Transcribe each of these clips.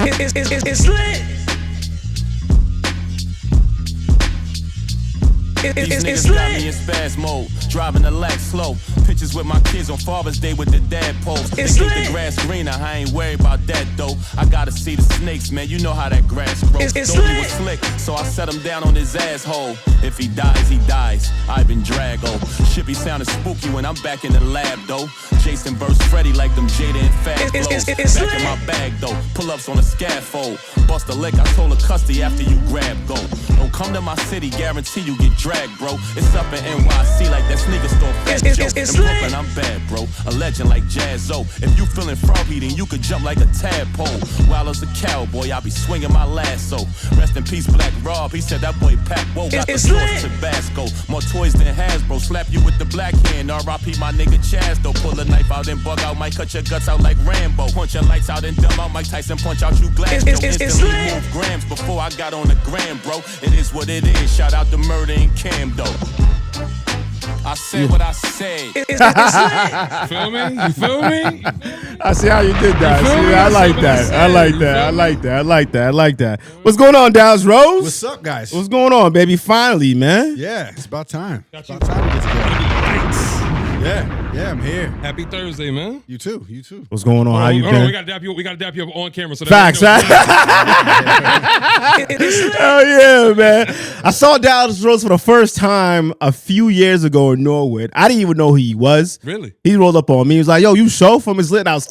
It's lit. These niggas got me in spaz mode, driving the Lex slow. Pictures with my kids on Father's Day with the dad pose. They keep the grass greener, I ain't worried about that though. I gotta see the snakes, man, you know how that grass grows. Dopey was slick, so I set him down on his asshole. If he dies, he dies. I've been Drago. Shit be sounding spooky when I'm back in the lab though. Jason versus Freddy like them Jada and Fat flows. Back in my bag though, pull-ups on the scaffold. Bust a lick, I told her custody after you grab go. Don't come to my city, guarantee you get dragged, bro. It's up in NYC like that sneaker store Fat Joe. In Brooklyn, I'm bad, bro. A legend like Jazzo. If you feeling froggy, then you could jump like a tadpole. While as a cowboy, I be swinging my lasso. Rest in peace, Black Rob. He said that boy Pat Whoa got the sauce Tabasco. More toys than Hasbro. Slap you with the black hand. R.I.P. my nigga Chaz, though. Pull a knife out and bug out. Might cut your guts out like Rambo. Punch your lights out and dumb out. Mike Tyson punch out you glass. Instantly move grams before I got on the gram, bro. It is what it is. Shout out to Murder and Cam, though. I said what I said. Feel me? You feel me? I see how you did that. See, I like that. I like that. I like that. I like that. I like that. What's going on, Dallas Rose? What's up, guys? What's going on, baby? Finally, man. Yeah, it's about time. It's about time to get together. Yeah, I'm here. Happy Thursday, man. You too. You too. What's going on? How you We been? gotta dap you up. We gotta dap you up on camera. So Facts, right? Oh yeah, man. I saw Dallas Rose for the first time a few years ago in Norwood. I didn't even know who he was. Really? He rolled up on me. He was like, "Yo, you show from his lit." And I was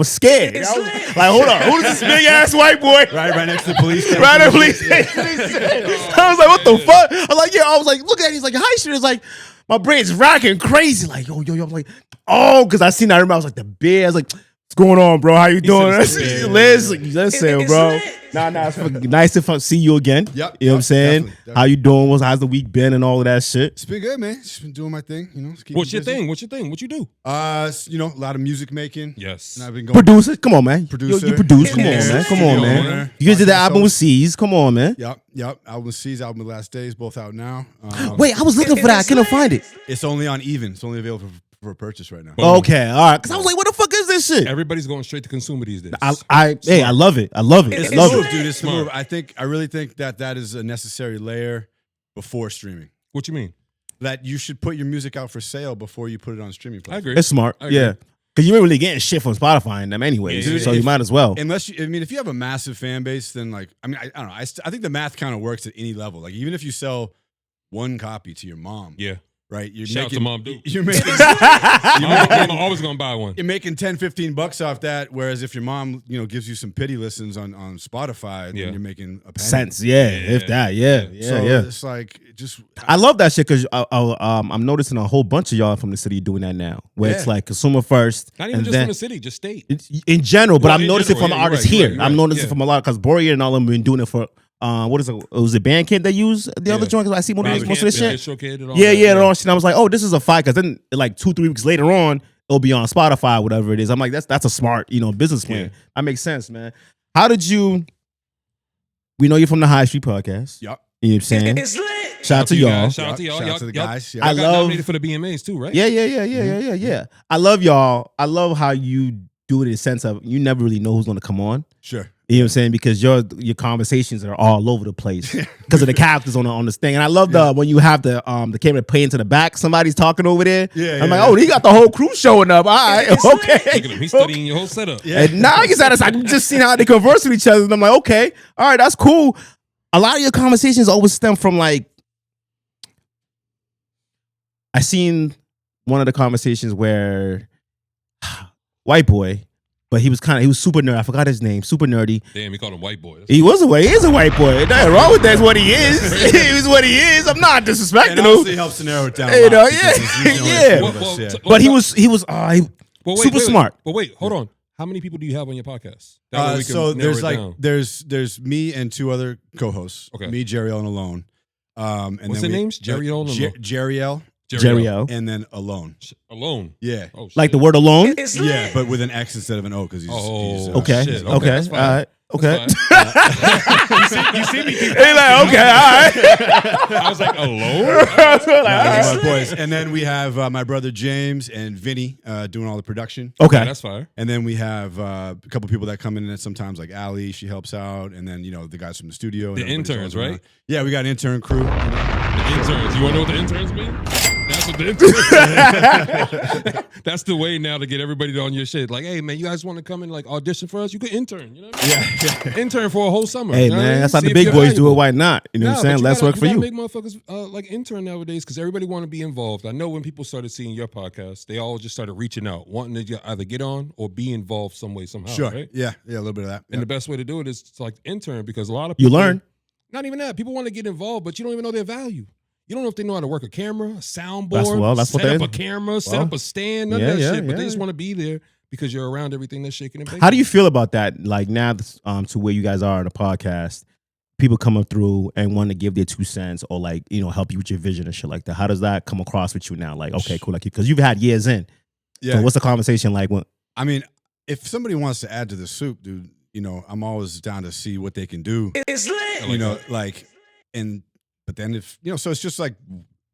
scared. I was like, "Hold on, who's this big ass white boy?" Right next to the police station. Right at the police station. I was like, "What the fuck?" I was like, "Yeah." I was like, "Look at it." He's like, "Hi, shit." It's like, my brain's rocking crazy. Like, yo. I'm like, oh, because I seen that. I remember I was like, the bear. I was like, what's going on, bro? How you doing? Listen, bro. Nah, it's fucking nice to see you again. Yep. You know what I'm saying? Definitely. How you doing? How's the week been and all of that shit? It's been good, man. Just been doing my thing. You know. What's your thing? What you do? A lot of music making. Yes. And I've been going. Producer? Come on, man. Producer. You produce. Come on, Yeah. man. Come on, man. Owner. You guys did the album with C's. Come on, man. Yep. Album with C's, album with Last Days, both out now. Wait, I was looking for that. I couldn't find it. It's only on Even. It's only available for purchase right now. Okay, all right. Because I was like, what the fuck is this shit? Everybody's going straight to consumer these days. I love it. I love it. It's I love the move, it. dude. It's the move. I really think that is a necessary layer before streaming. What you mean? That you should put your music out for sale before you put it on streaming I platforms. agree. It's smart. Yeah. Because you ain't really getting shit from Spotify and them anyways. Yeah, so you might as well. Unless if you have a massive fan base, then I don't know. I think the math kind of works at any level. Like even if you sell one copy to your mom, Yeah. right? Shout out to mom, dude. You're making I'm always gonna buy one. you're making $10-15 off that. Whereas if your mom, gives you some pity listens on Spotify, then you're making a penny. Sense, if that, So it's like just I love that shit because I'm noticing a whole bunch of y'all from the city doing that now, where it's like consumer first, Not even and just then from the city, just state. in general. But Well, I'm in noticing general, from yeah, artists you're here. right, I'm noticing yeah. from a lot because Boria and all of them been doing it for. What is it? Was it Bandcamp they use the other joint? I see most of this shit. Yeah. And all shit. I was like, oh, this is a fight because then like 2-3 weeks later on, it'll be on Spotify, whatever it is. I'm like, that's a smart, business plan. Yeah. That makes sense, man. How did you? We know you're from the High Street Podcast. Yep. You know what I'm saying? It's lit. Shout out to y'all. Shout out to y'all. Shout out to the guys. I Yeah. got nominated for the BMAs too, right? Yeah. I love y'all. I love how you do it in the sense of you never really know who's going to come on. Sure. You know what I'm saying? Because your conversations are all over the place because of the characters on this thing. And I love when you have the camera play into the back, somebody's talking over there. I'm like, oh, he got the whole crew showing up. All right, okay. Look at him. He's studying your whole setup. Yeah. And now he's at us. I'm just seeing how they converse with each other. And I'm like, okay, all right, that's cool. A lot of your conversations always stem from like, I seen one of the conversations where white boy, but he was super nerd. I forgot his name. Super nerdy. Damn, he called him white boy. He is a white boy. Nothing wrong with that. That's what he is. He is what he is. I'm not disrespecting And him. honestly, helps to narrow it down. You know, because he's usually yeah. only two of us, But he was super smart. But wait, hold on. How many people do you have on your podcast? So there's me and two other co-hosts. Okay. Me, Jerry-L, and Alone. And What's then their names? Jerry-L and Alone. Jerry-L. Jerry-O. And then Alone. Alone. Yeah. Oh, shit. Like the word alone? It's lit. Yeah, but with an X instead of an O because he's Oh, he's, Okay. shit. Okay. That's All fine. right. Okay. You see me keep He's like, okay, all right. I was like, alone? Those are my boys. And then we have my brother James and Vinny doing all the production. Yeah, Okay. that's fire. And then we have a couple people that come in and sometimes, like Allie, she helps out. And then, the guys from the studio. The and everybody's interns, all around. right? Yeah, we got an intern crew. The interns. You want to know what the interns mean? That's what the interns That's the way now to get everybody on your shit. Like, hey, man, you guys want to come and like audition for us? You can intern, you know? Yeah. Intern for a whole summer. Hey, you know what I man, mean? that's how See the if big you're boys do it. valuable. Why not? You know what I'm saying? But Less work for you. Make motherfuckers like intern nowadays because everybody want to be involved. I know when people started seeing your podcast, they all just started reaching out, wanting to either get on or be involved some way, somehow. Sure. Right? Yeah, a little bit of that. And the best way to do it is to like intern because a lot of You people learn. Not even that. People want to get involved, but you don't even know their value. You don't know if they know how to work a camera, a soundboard, That's what set up they- a camera, set well, up a stand, none yeah, of that yeah, shit. But they yeah. just want to be there because you're around everything that's shaking and baking. How do you feel about that? Like now, to where you guys are on the podcast, people coming through and want to give their 2 cents or like help you with your vision and shit like that. How does that come across with you now? Like, okay, cool, like because you've had years in. Yeah. So what's the conversation like? When I mean, if somebody wants to add to the soup, dude, I'm always down to see what they can do. It's lit. But then if, so it's just like,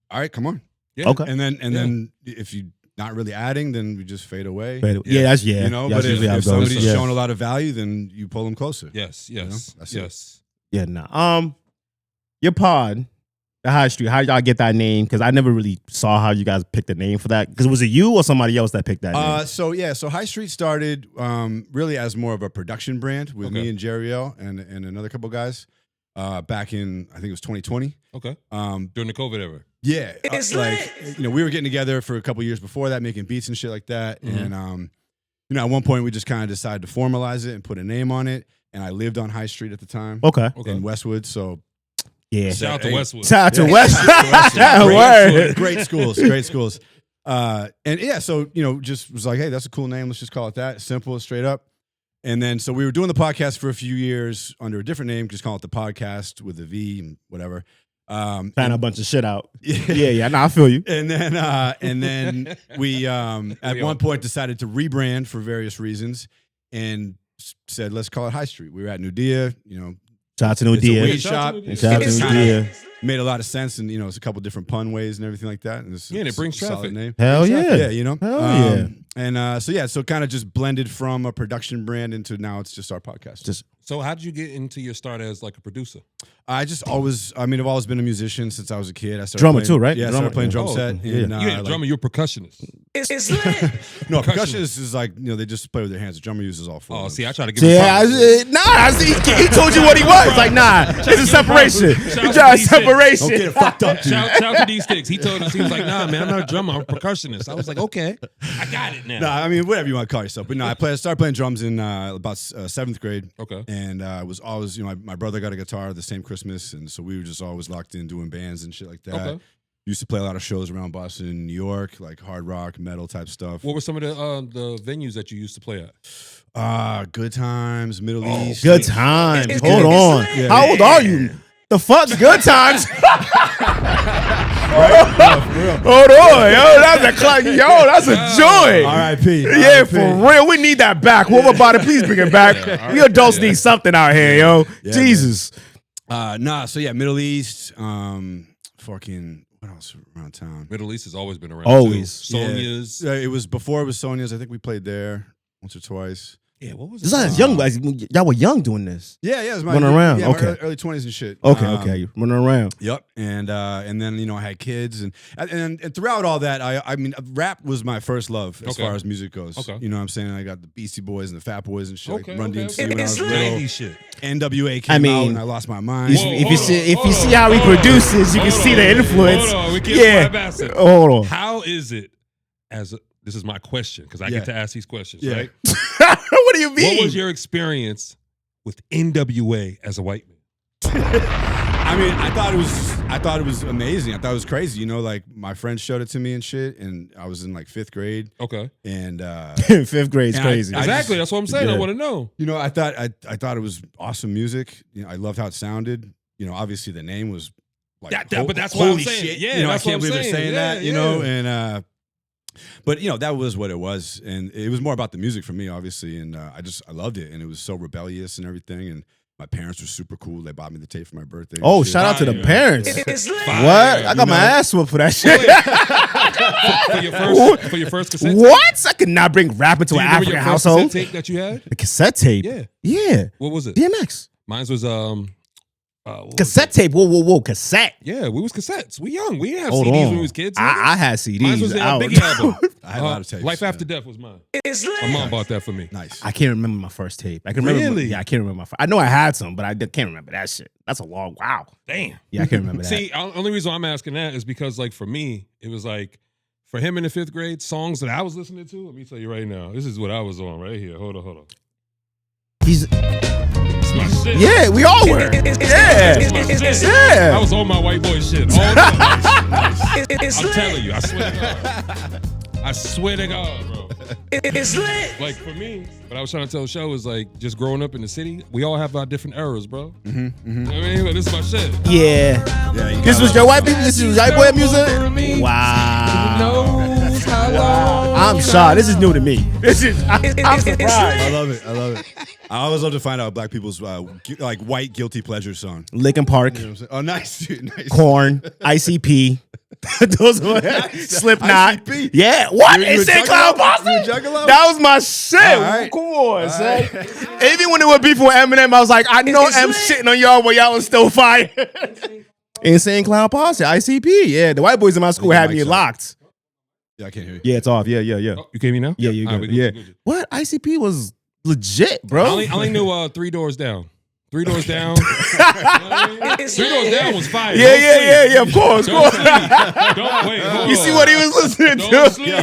all right, come on. Yeah. Okay. And then if you're not really adding, then we just fade away. Yeah, that's yeah. But That's if usually how it goes. somebody's Yeah. showing a lot of value, then you pull them closer. Yes, That's it. yes. Yeah, nah. Your pod, the High Street. How y'all get that name? Because I never really saw how you guys picked the name for that. Because was it you or somebody else that picked that name? So High Street started really as more of a production brand with Okay. me and Jerry L and another couple guys back in, I think it was 2020. Okay. During the COVID era. Yeah, It's we were getting together for a couple years before that, making beats and shit like that. Mhm. And at one point we just kind of decided to formalize it and put a name on it. And I lived on High Street at the time Okay. Okay. in Westwood, so Yeah. Shout out to Hey. Westwood. Shout out to Yeah. West. Word. great schools, great schools. And yeah, so just was like, hey, that's a cool name. Let's just call it that. Simple, straight up. And then so we were doing the podcast for a few years under a different name, just call it the podcast with a V and whatever. Trying a bunch of shit out. Yeah. Yeah. Nah, I feel you. And then we at one point decided to rebrand for various reasons and said, let's call it High Street. We were at Nudia, Shout out to it's a Nudia. weed Shout shop. out to Nudia. Shout out to It's kinda Nudia. made a lot of sense, and it's a couple different pun ways and everything like that. And Yeah, and it brings a solid traffic. name. Hell yeah. Yeah, Hell yeah. And so kind of just blended from a production brand into now it's just our podcast. Just So how did you get into your start as like a producer? I've always been a musician since I was a kid. I started Drummer playing, too, right? Yeah, I Drummer, started playing yeah. drum Oh, set. yeah. And, You ain't a drummer, you're a percussionist. It's lit. No, percussionist is like they just play with their hands. The drummer uses all four. Oh, of see, them. I try to give him yeah. props. I see. He told you what he was. Like, nah, it's a separation. Shout You out try to these separation. Don't get it fucked up, dude. Shout out to these sticks. He told us, he was like, nah, man, I'm not a drummer, I'm a percussionist. I was like, okay, I got it now. No, I mean whatever you want to call yourself. But no, I started playing drums in about 7th grade. Okay. And was always, my brother got a guitar the same Christmas, and so we were just always locked in doing bands and shit like that. Okay. Used to play a lot of shows around Boston, New York, like hard rock, metal type stuff. What were some of the venues that you used to play at? Good Times, Middle East. Good times. It's Hold good. on. It's lit. How old are you? The fuck's good times? Hold on, yo. That's a clock. Yo, that's a joy. R.I.P. Yeah, R.I.P. for real. We need that back. Whoever bought it, please bring it back. We adults need something out here, yo. Yeah, Jesus. So yeah, Middle East. Fucking what else around town? Middle East has always been around. Always. Too. Sonia's. Yeah, it was before it was Sonia's. I think we played there once or twice. Yeah, what was This it? is young. Like, y'all were young doing this. Yeah, it was my Running around, yeah, my okay. early 20s and shit. Okay. You running around. Yep, and then I had kids, and throughout all that, I mean, rap was my first love as Okay. far as music goes. Okay. You know what I'm saying? I got the Beastie Boys and the Fat Boys and shit, Okay, like Run okay, DMC okay. when I was It's little. 90s shit. NWA came I mean, out and I lost my mind. Whoa, If you hold on, see how he hold on, produces, you can hold see on, the influence. Hold on, we can't Yeah. bypass it. Hold on. How is it this is my question because I Yeah. get to ask these questions, Yeah. right? What do you mean? What was your experience with NWA as a white man? I mean, I thought it was amazing. I thought it was crazy. Like my friends showed it to me and shit, and I was in like 5th grade, Okay. and Fifth grade's And crazy. Exactly. That's what I'm saying. I Yeah. want to know. I thought it was awesome music. I loved how it sounded. Obviously the name was like, But that's what I'm holy saying. shit. Yeah, I that's what can't I'm believe they're saying. saying Yeah, that. yeah. But that was what it was, and it was more about the music for me, obviously. And I loved it, and it was so rebellious and everything. And my parents were super cool. They bought me the tape for my birthday. Oh, and shit. shout out to the Fire. parents. Fire. What? I got my ass whooped for that shit. for your first cassette tape? What? I could not bring rap into Do an you remember African your first household. cassette tape that you had? The cassette tape. Yeah. Yeah. What was it? DMX. Mine was what was Cassette tape. Whoa. Cassette. Yeah, we was cassettes. We young. We didn't have Hold CDs on. when we was kids. I had CDs. Mine was the I Biggie album. I had a lot of tapes. Life yeah. After Death was mine. My mom bought that for me. Nice. I can't remember my first tape. I can remember. Really? Yeah, I can't remember my first. I know I had some, but I can't remember that shit. That's a long. Wow. Damn. Yeah, I can't remember that. See, only reason I'm asking that is because, like, for me, it was like, for him in the 5th grade, songs that I was listening to. Let me tell you right now, this is what I was on right here. Hold on. He's. It's my shit. Yeah, we all were. Yeah. It's my shit. Yeah. I was on my white boy shit all the time. I'm telling you, I swear to God. I swear to God, bro. It's lit. Like, for me, what I was trying to tell the show is, like, just growing up in the city, we all have our different eras, bro. You know what I mean? But this is my shit. Yeah. Yeah, you This gotta was love your it. white people. This is white boy music. Wow. I'm shocked. This is new to me. This is. I'm surprised. I love it. I always love to find out black people's like white guilty pleasure song. Linkin Park, You know what I'm saying? Oh, nice, dude. Nice. Korn, ICP. Those were Slipknot. ICP. Yeah. What? You Insane a Clown Juggalo? Boston? You a Juggalo? That was my shit. All right. Come on, son. Even when they were beefing with Eminem, I was like, I know It's M lit. shitting on y'all, but y'all was still fire. Insane Clown Posse, ICP. Yeah, the white boys in my school had me Mike's up. locked. Yeah, I can't hear you. Yeah, it's off. Yeah. Oh, you came me now? Yeah, you All go. right, Yeah. good. What? ICP was legit, bro. I only knew 3 Doors Down. 3 Doors Down. 3 Doors Down was fire. Don't sleep. Yeah. Of course. Don't sleep. Don't wait. Hold You on. see what he was listening Don't to? sleep. Yo,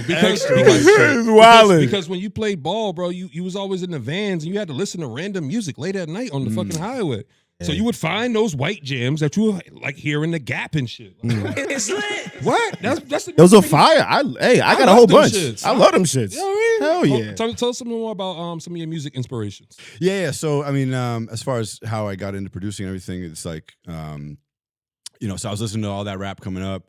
because It's wildin'. because when you played ball, bro, you was always in the vans and you had to listen to random music late at night on the fucking highway. So you would find those white jams that you were like hearing the Gap and shit. Like, It's lit. what? That's the Those are fire. I got a love whole them bunch. shits. I love them shits. You know what I mean? Hell yeah. Tell us something more about some of your music inspirations. Yeah. So I mean, as far as how I got into producing and everything, it's like, so I was listening to all that rap coming up.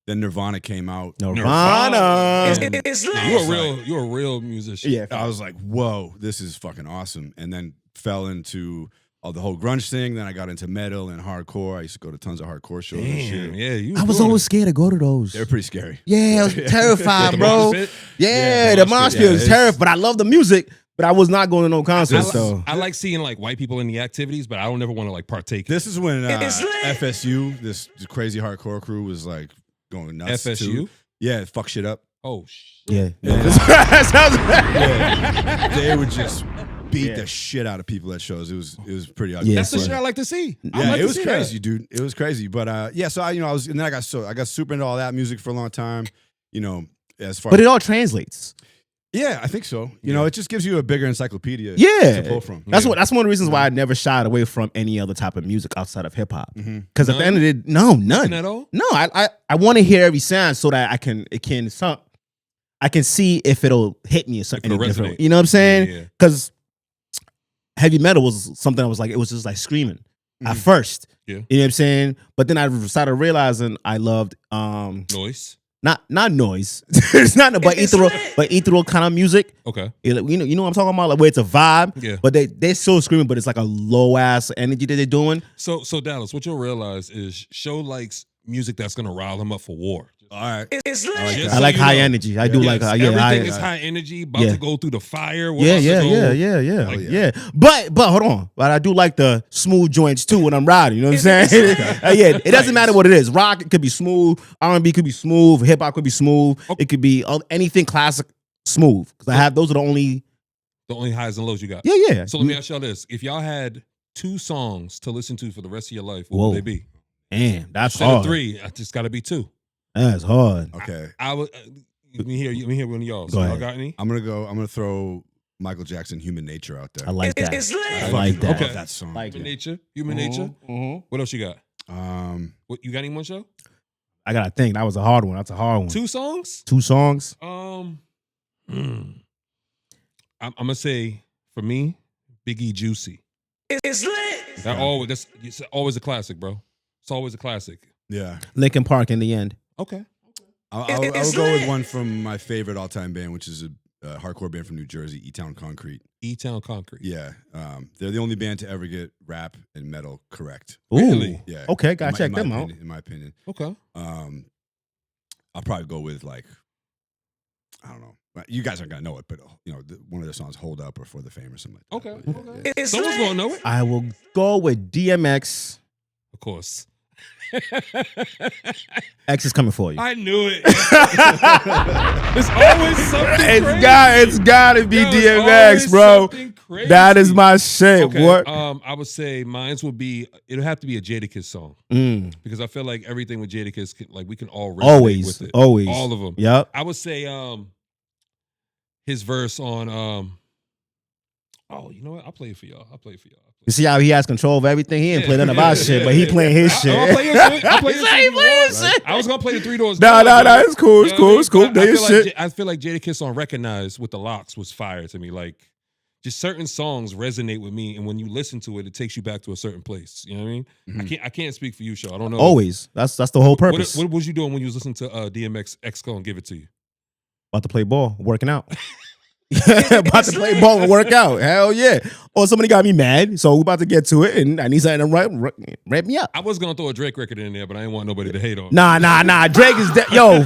Then Nirvana came out. Nirvana. It's lit. You're a real musician. Yeah. I was like, whoa, this is fucking awesome. And then fell into the whole grunge thing. Then I got into metal and hardcore. I used to go to tons of hardcore shows and Damn, shit. yeah. You I was doing always it. scared to go to those. They're pretty scary. Yeah, I was terrified, The bro. mosh pit? Yeah, the the mosh mosh pit, pit yeah, was it's- terrible, but I love the music. But I was not going to no concerts though. I like seeing like white people in the activities, but I don't ever want to like partake. This is when It's lit. FSU, this crazy hardcore crew, was like going nuts. FSU? Too. Yeah, fuck shit up. Oh shit. Yeah, Yeah. That sounds bad. They would just beat the shit out of people at shows. It was pretty ugly. Yeah, That's the so- shit I like to see. I Yeah, like it to was see crazy, dude. It was crazy. But so I was, and then I got super into all that music for a long time. As far But as it all translates. yeah, I think so. It just gives you a bigger encyclopedia. Yeah, to pull from. That's one of the reasons why I never shied away from any other type of music outside of hip hop. Mm-hmm. Because at the end of the day, none. Nothing at all? No, I want to hear every sound so that I can see if it'll hit me or something If it'll different. resonate. You know what I'm saying? Yeah. Because heavy metal was something I was like, it was just like screaming at first. Yeah. You know what I'm saying? But then I started realizing I loved Noise. not noise. It's not but It's ethereal, lit. but ethereal kind of music. Okay. You know what I'm talking about? Like where it's a vibe. Yeah. But they're still screaming, but it's like a low ass energy that they're doing. So Dallas, what you'll realize is Show likes music that's gonna rile him up for war. All right. It's lit. like Just that. I like you high know. energy. I do Yes, like everything high, is high energy, about Yeah. to go through the fire. Yeah. yeah. Yeah. But hold on. But I do like the smooth joints too when I'm riding. You know what I'm saying? Yeah. It doesn't matter what it is. Rock, it could be smooth. R&B could be smooth. Hip hop could be smooth. It could be anything classic smooth. Because I have those are the only. The only highs and lows you got. Yeah. So let me ask y'all this: if y'all had 2 songs to listen to for the rest of your life, what Whoa. would they be? Damn, that's Instead hard. of 3, I just got to be 2. That's hard. Okay. I would. Let me hear one of y'all. Go So y'all ahead. got any? I'm gonna throw Michael Jackson, "Human Nature" out there. I like that. It's lit. I like that. Okay. that song. Like Human it. nature. Human nature. What else you got? What you got? Any one show? I gotta think. That was a hard one. That's a hard one. 2 songs? 2 songs. I'm gonna say for me, Biggie, Juicy. It's lit. It's always a classic, bro. It's always a classic. Yeah. Linkin Park in the end. Okay. I'll It's go with lit. one from my favorite all-time band, which is a hardcore band from New Jersey, E-Town Concrete. E-Town Concrete. Yeah, they're the only band to ever get rap and metal correct. Ooh. Really? Yeah. Okay, gotta In check my them out. opinion, in my opinion. Okay. I'll probably go with like, I don't know. You guys aren't gonna know it, but one of their songs, "Hold Up" or "For the Fame" or something like that. Okay. But, Okay. It's Someone's lit. gonna know it. I will go with DMX. Of course. X is coming for you. I knew it. There's always something crazy. It's gotta be Yo, it's DMX, always bro. something crazy. That is my shit. Okay, What? I would say mine's would be. It'll have to be a Jadakiss song because I feel like everything with Jadakiss, like we can all resonate Always, with it. always. All of them. Yep. I would say his verse on oh, you know what? I'll play it for y'all. You see how he has control of everything? He ain't playing none of our shit, but he playing his shit. I'll play your shit. I'll play your shit. He playing his shit. I was gonna play the Three Doors Nah, Down, but- it's cool. It's You know cool. what I mean? It's cool. But Do I your feel shit. like I feel like Jadakiss on Recognize with the Locks was fire to me. Like, just certain songs resonate with me, and when you listen to it, it takes you back to a certain place. You know what I mean? Mm-hmm. I can't speak for you, Shaw. I don't know. Always. That's the whole purpose. What was you doing when you was listening to DMX X Go and Give It to You? About to play ball, working out. About to play ball and work out. Hell yeah. Or somebody got me mad, so we're about to get to it, and I need something to wrap me up. I was gonna throw a Drake record in there, but I didn't want nobody to hate on. Nah. Drake is yo.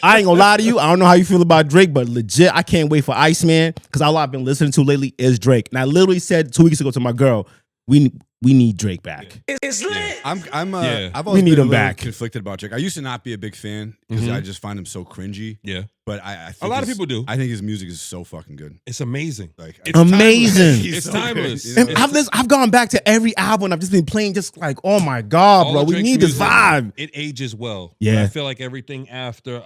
I ain't gonna lie to you. I don't know how you feel about Drake, but legit, I can't wait for Iceman because all I've been listening to lately is Drake. And I literally said 2 weeks ago to my girl, we need Drake back. It's lit. I've always need been him a little back. conflicted about Drake. I used to not be a big fan because I just find him so cringy. Yeah, But I think a lot of people do. I think his music is so fucking good. It's amazing. Like It's Amazing. timeless. He's It's so timeless. good, you know? And I've gone back to every album. I've just been playing, just like, oh my god, All bro, of we Drake's need this music, vibe. It ages well. Yeah. But I feel like everything after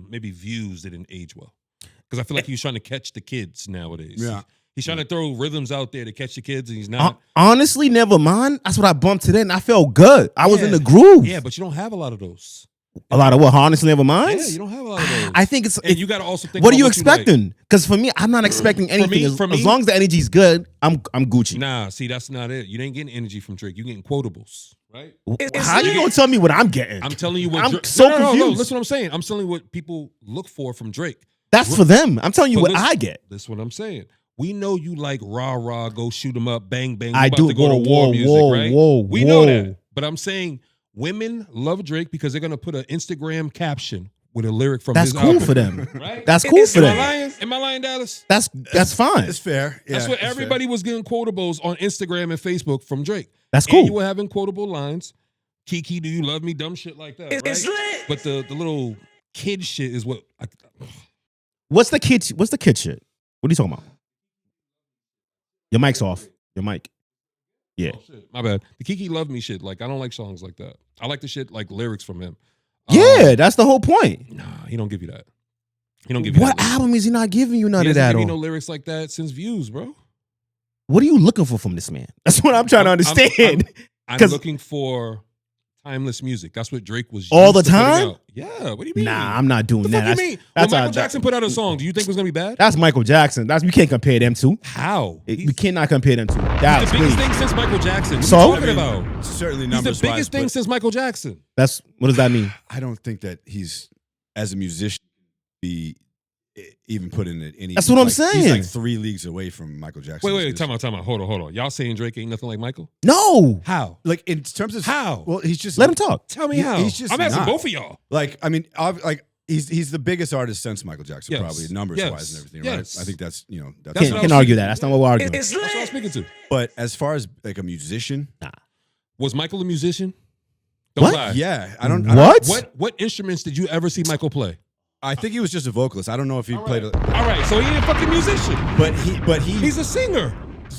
maybe Views didn't age well. Because I feel like he was trying to catch the kids nowadays. Yeah. He's trying to throw rhythms out there to catch the kids, and he's not. Honestly, never mind. That's what I bumped today, and I felt good. I was Yeah. in the groove. Yeah, but you don't have a lot of those. A lot of what? Honestly, never mind. Yeah, you don't have a lot of those. I think it's. and you got to also think. What are about you like. expecting? Because for me, I'm not expecting anything. for me- as long as the energy's good, I'm Gucci. Nah, see, that's not it. You ain't getting energy from Drake. You getting quotables, right? It's How you lit. gonna tell me what I'm getting? I'm telling you what. I'm Drake, so no, confused. listen what I'm saying. I'm telling you what people look for from Drake. That's for them. I'm telling you But what listen- I get. That's what I'm saying. We know you like rah, go shoot 'em up, bang, bang. I about do. to go to war music, right? We know that. But I'm saying women love Drake because they're gonna put an Instagram caption with a lyric from That's his cool album, for them. right? That's cool for Am I them. lying? Am I lying, Dallas? That's fine. It's fair. Yeah, That's what it's fair. everybody was getting quotables on Instagram and Facebook from Drake. That's And you cool. were having quotable lines. Kiki, do you love me? Dumb shit like that. It's right? lit. But the little kid shit is what. What's the kid shit? What are you talking about? Your mic's off. Your mic. Yeah. Oh, shit. My bad. The Kiki love me shit. Like I don't like songs like that. I like the shit like lyrics from him. Yeah, that's the whole point. Nah, he don't give you that. He don't give you What that. album is he not giving you none He of doesn't that give you on? no lyrics like that since Views, bro. What are you looking for from this man? That's what I'm trying to understand. I'm 'Cause- looking for timeless music. That's what Drake was All used the to putting time? out. Yeah. What do you mean? Nah, I'm not doing What the that. fuck you mean? When that's Michael a- Jackson put out a song, do you think it was gonna be bad? That's Michael Jackson. We can't compare them two. How? We cannot compare them two. He's Dallas, the biggest please. thing since Michael Jackson. What So? are you talking about? Certainly He's the numbers biggest thing since Michael Jackson. What does that mean? I don't think that he's as a musician be even put in any. That's what I'm He's saying. like 3 leagues away from Michael Jackson. Wait, time out. Hold on. Y'all saying Drake ain't nothing like Michael? No. How? Like in terms of How? Well, he's just Let him talk. Tell me He- how. he's just I'm asking not. both of y'all. Like I mean, like he's the biggest artist since Michael Jackson, Yes. probably numbers Yes. wise and everything. Yes. Right? I think that's That's Can't, what I was can't argue thinking. that. That's not what we're arguing. It's That's what I was lit. speaking to. But as far as like a musician, Was Michael a musician? Don't What? lie. yeah, I What? don't. What instruments did you ever see Michael play? I think he was just a vocalist. I don't know if he played. All right, so he ain't a fucking musician. But he, He's a singer.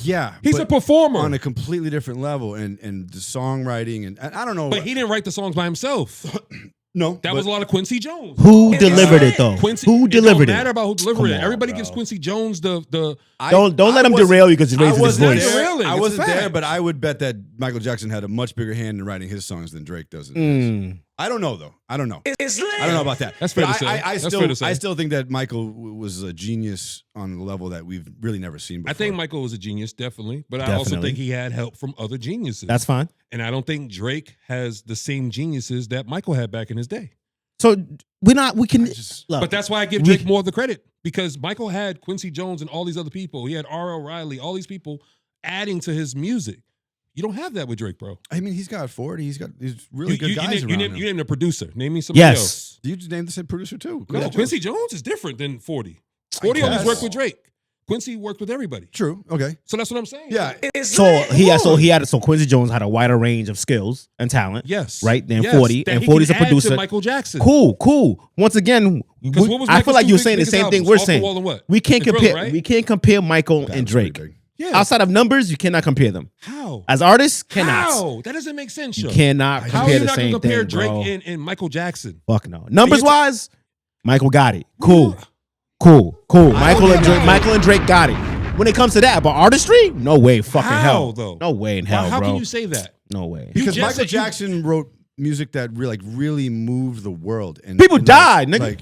yeah, He's but a performer. on a completely different level, and the songwriting, and I don't know. But he didn't write the songs by himself. no, That was a lot of Quincy Jones. Who It's delivered lit. it though? Quincy, Who delivered It don't matter it? about who delivered Come it. on, Everybody bro. gives Quincy Jones the. Don't let him wasn't- derail you because he's I raising his wasn't voice. there. Derailing. I It's a wasn't there, fact. but I would bet that Michael Jackson had a much bigger hand in writing his songs than Drake does. I don't know though. I don't know. It's lit. I don't know about that. That's fair But to say. I That's still, fair to say. I still think that Michael was a genius on a level that we've really never seen before. I think Michael was a genius, definitely. But I also Definitely. think he had help from other geniuses. That's fine. And I don't think Drake has the same geniuses that Michael had back in his day. So we can. Look, But that's why I give Drake more of the credit, because Michael had Quincy Jones and all these other people. He had R.L. Riley, all these people adding to his music. You don't have that with Drake, bro. I mean, he's got 40. He's really good guys around him. You named a producer. Name me somebody else. Yes. You just named the same producer too. No, Quincy Jones is different than 40. 40 always worked with Drake. Quincy worked with everybody. True. Okay. So that's what I'm saying. Yeah. So Quincy Jones had a wider range of skills and talent. Yes. Right? Than Yes, 40. that And he 40's a can add to producer. Michael Jackson. Cool. Once again, Because what was I feel Michael's like two you're saying the biggest same thing albums? we're Off the saying. Wall and what? We can't The compare. Thriller, right? We can't compare Michael That and was pretty Drake. big. Yeah. Outside of numbers, you cannot compare them. How? As artists, cannot. How? That doesn't make sense, You yo. cannot How are compare you the not going same to compare thing, Drake bro. and Michael Jackson? Fuck no. Numbers wise, Michael got it. Cool. Michael and Drake got it. When it comes to that, but artistry, no way, fucking How, hell, though? no way in hell, How bro. can you say that? No way. Because just Michael said- Jackson wrote music that really moved the world. And People and died, nigga.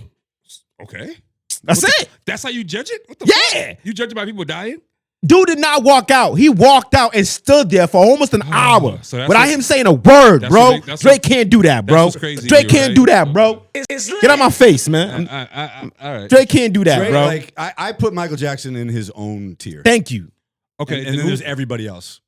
Okay. That's it. That's how you judge it? What the Yeah. fuck? You judge it by people dying? Dude did not walk out. He walked out and stood there for almost an hour so that's without what- him saying a word, that's bro. what they- that's Drake what- can't do that, bro. what's crazy to Drake you, can't right? do that, bro. Get out my face, man. All right. Drake can't do that, Drake, bro. I put Michael Jackson in his own tier. Thank you. Okay. And then there's everybody else.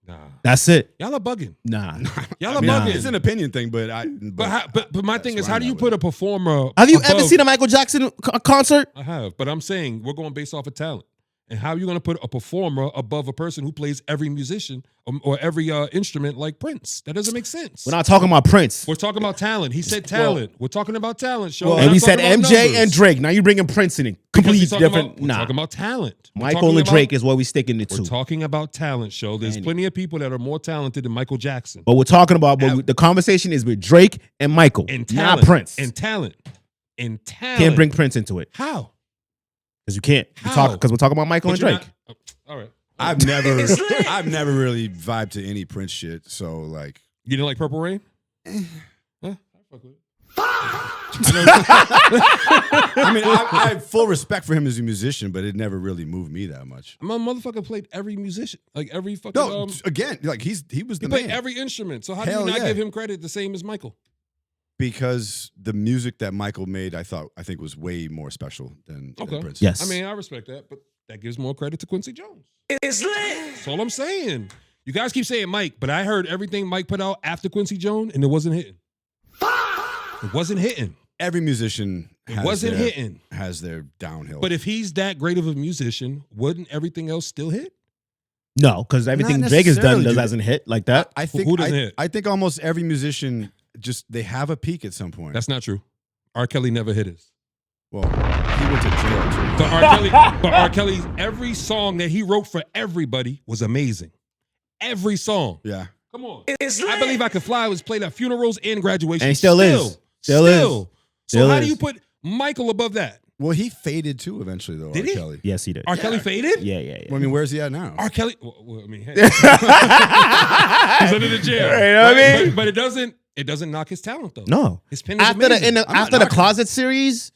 Nah. That's it. Y'all are bugging. Nah. Y'all are I mean, bugging. it's an opinion thing, but But my thing that's is, where how I'm do you at put with a performer? Have you ever above- seen a Michael Jackson concert? I have, but I'm saying we're going based off of talent. And how are you going to put a performer above a person who plays every musician or every instrument like Prince? That doesn't make sense. We're not talking about Prince. We're talking about talent. He said talent. We're talking about talent, show. Well, We're And not we said talking about MJ numbers. and Drake. Now you're bringing Prince in it. Because Completely we're talking different. About, we're talking about talent. We're Michael talking and about- Drake is what we sticking it We're to. talking about talent, show. There's plenty of people that are more talented than Michael Jackson. But we're talking about the conversation is with Drake and Michael, And not talent. Prince. And talent. And talent. Can't bring Prince into it How? because you can't. How? Because we're talking about Michael But and you're Drake. not- all right. I've never really vibed to any Prince shit. So like, You didn't like Purple Rain? Huh? I fuck with it. I mean, I have full respect for him as a musician, but it never really moved me that much. My motherfucker played every musician, like every fucking. No, again, like he was the he played man every instrument. So how Hell do you not yeah. give him credit the same as Michael? because the music that Michael made, I think was way more special than Okay. Prince. Yes. I mean, I respect that, but that gives more credit to Quincy Jones. It's lit. That's all I'm saying. You guys keep saying Mike, but I heard everything Mike put out after Quincy Jones, and it wasn't hitting. It wasn't hitting. Every musician has their downhill. But if he's that great of a musician, wouldn't everything else still hit? No, because everything Not Drake has done necessarily. doesn't hit like that. I think Who doesn't hit? I think almost every musician they have a peak at some point. That's not true. R. Kelly never hit his. Well, he went to jail too. But R. Kelly's every song that he wrote for everybody was amazing. Every song. Yeah. Come on. It's I lit. Believe I Could Fly was played at funerals and graduation. And he still is. Still is. So Still how is. do you put Michael above that? Well, he faded too eventually, though. Did R. he? Kelly. Yes, he did. R. Kelly faded? Yeah. Well, I mean, where's he at now? R. Kelly. Well, I mean, hey. He's under the jail. You know what I mean? But it doesn't knock his talent though. No. His pen is After amazing. the Closet series,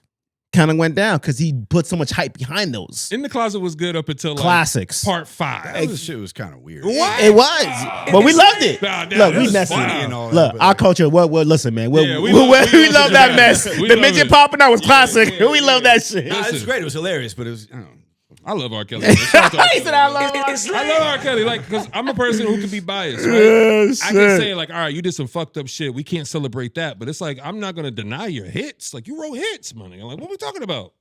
kind of went down because he put so much hype behind those In the Closet was good up until like classics. part 5. This shit was kind of weird. What? It was, but we loved it. Nah, Look, we that's messy. funny and all that, Look, but- our culture. Well, listen, man. Yeah, We we love love the that drama. mess. We The love midget it. popping out was classic. yeah, We love that shit. Nah, Listen. it's great. It was hilarious, but it was. I don't know. I love R. Kelly. Shout out to R. He Kelly, said, "I bro. love It's I lit. love R. Kelly, like, because I'm a person who can be biased, right? Yes, I can say, like, all right, you did some fucked up shit. We can't celebrate that. But it's like, I'm not going to deny your hits. Like, you wrote hits, money. I'm like, what are we talking about?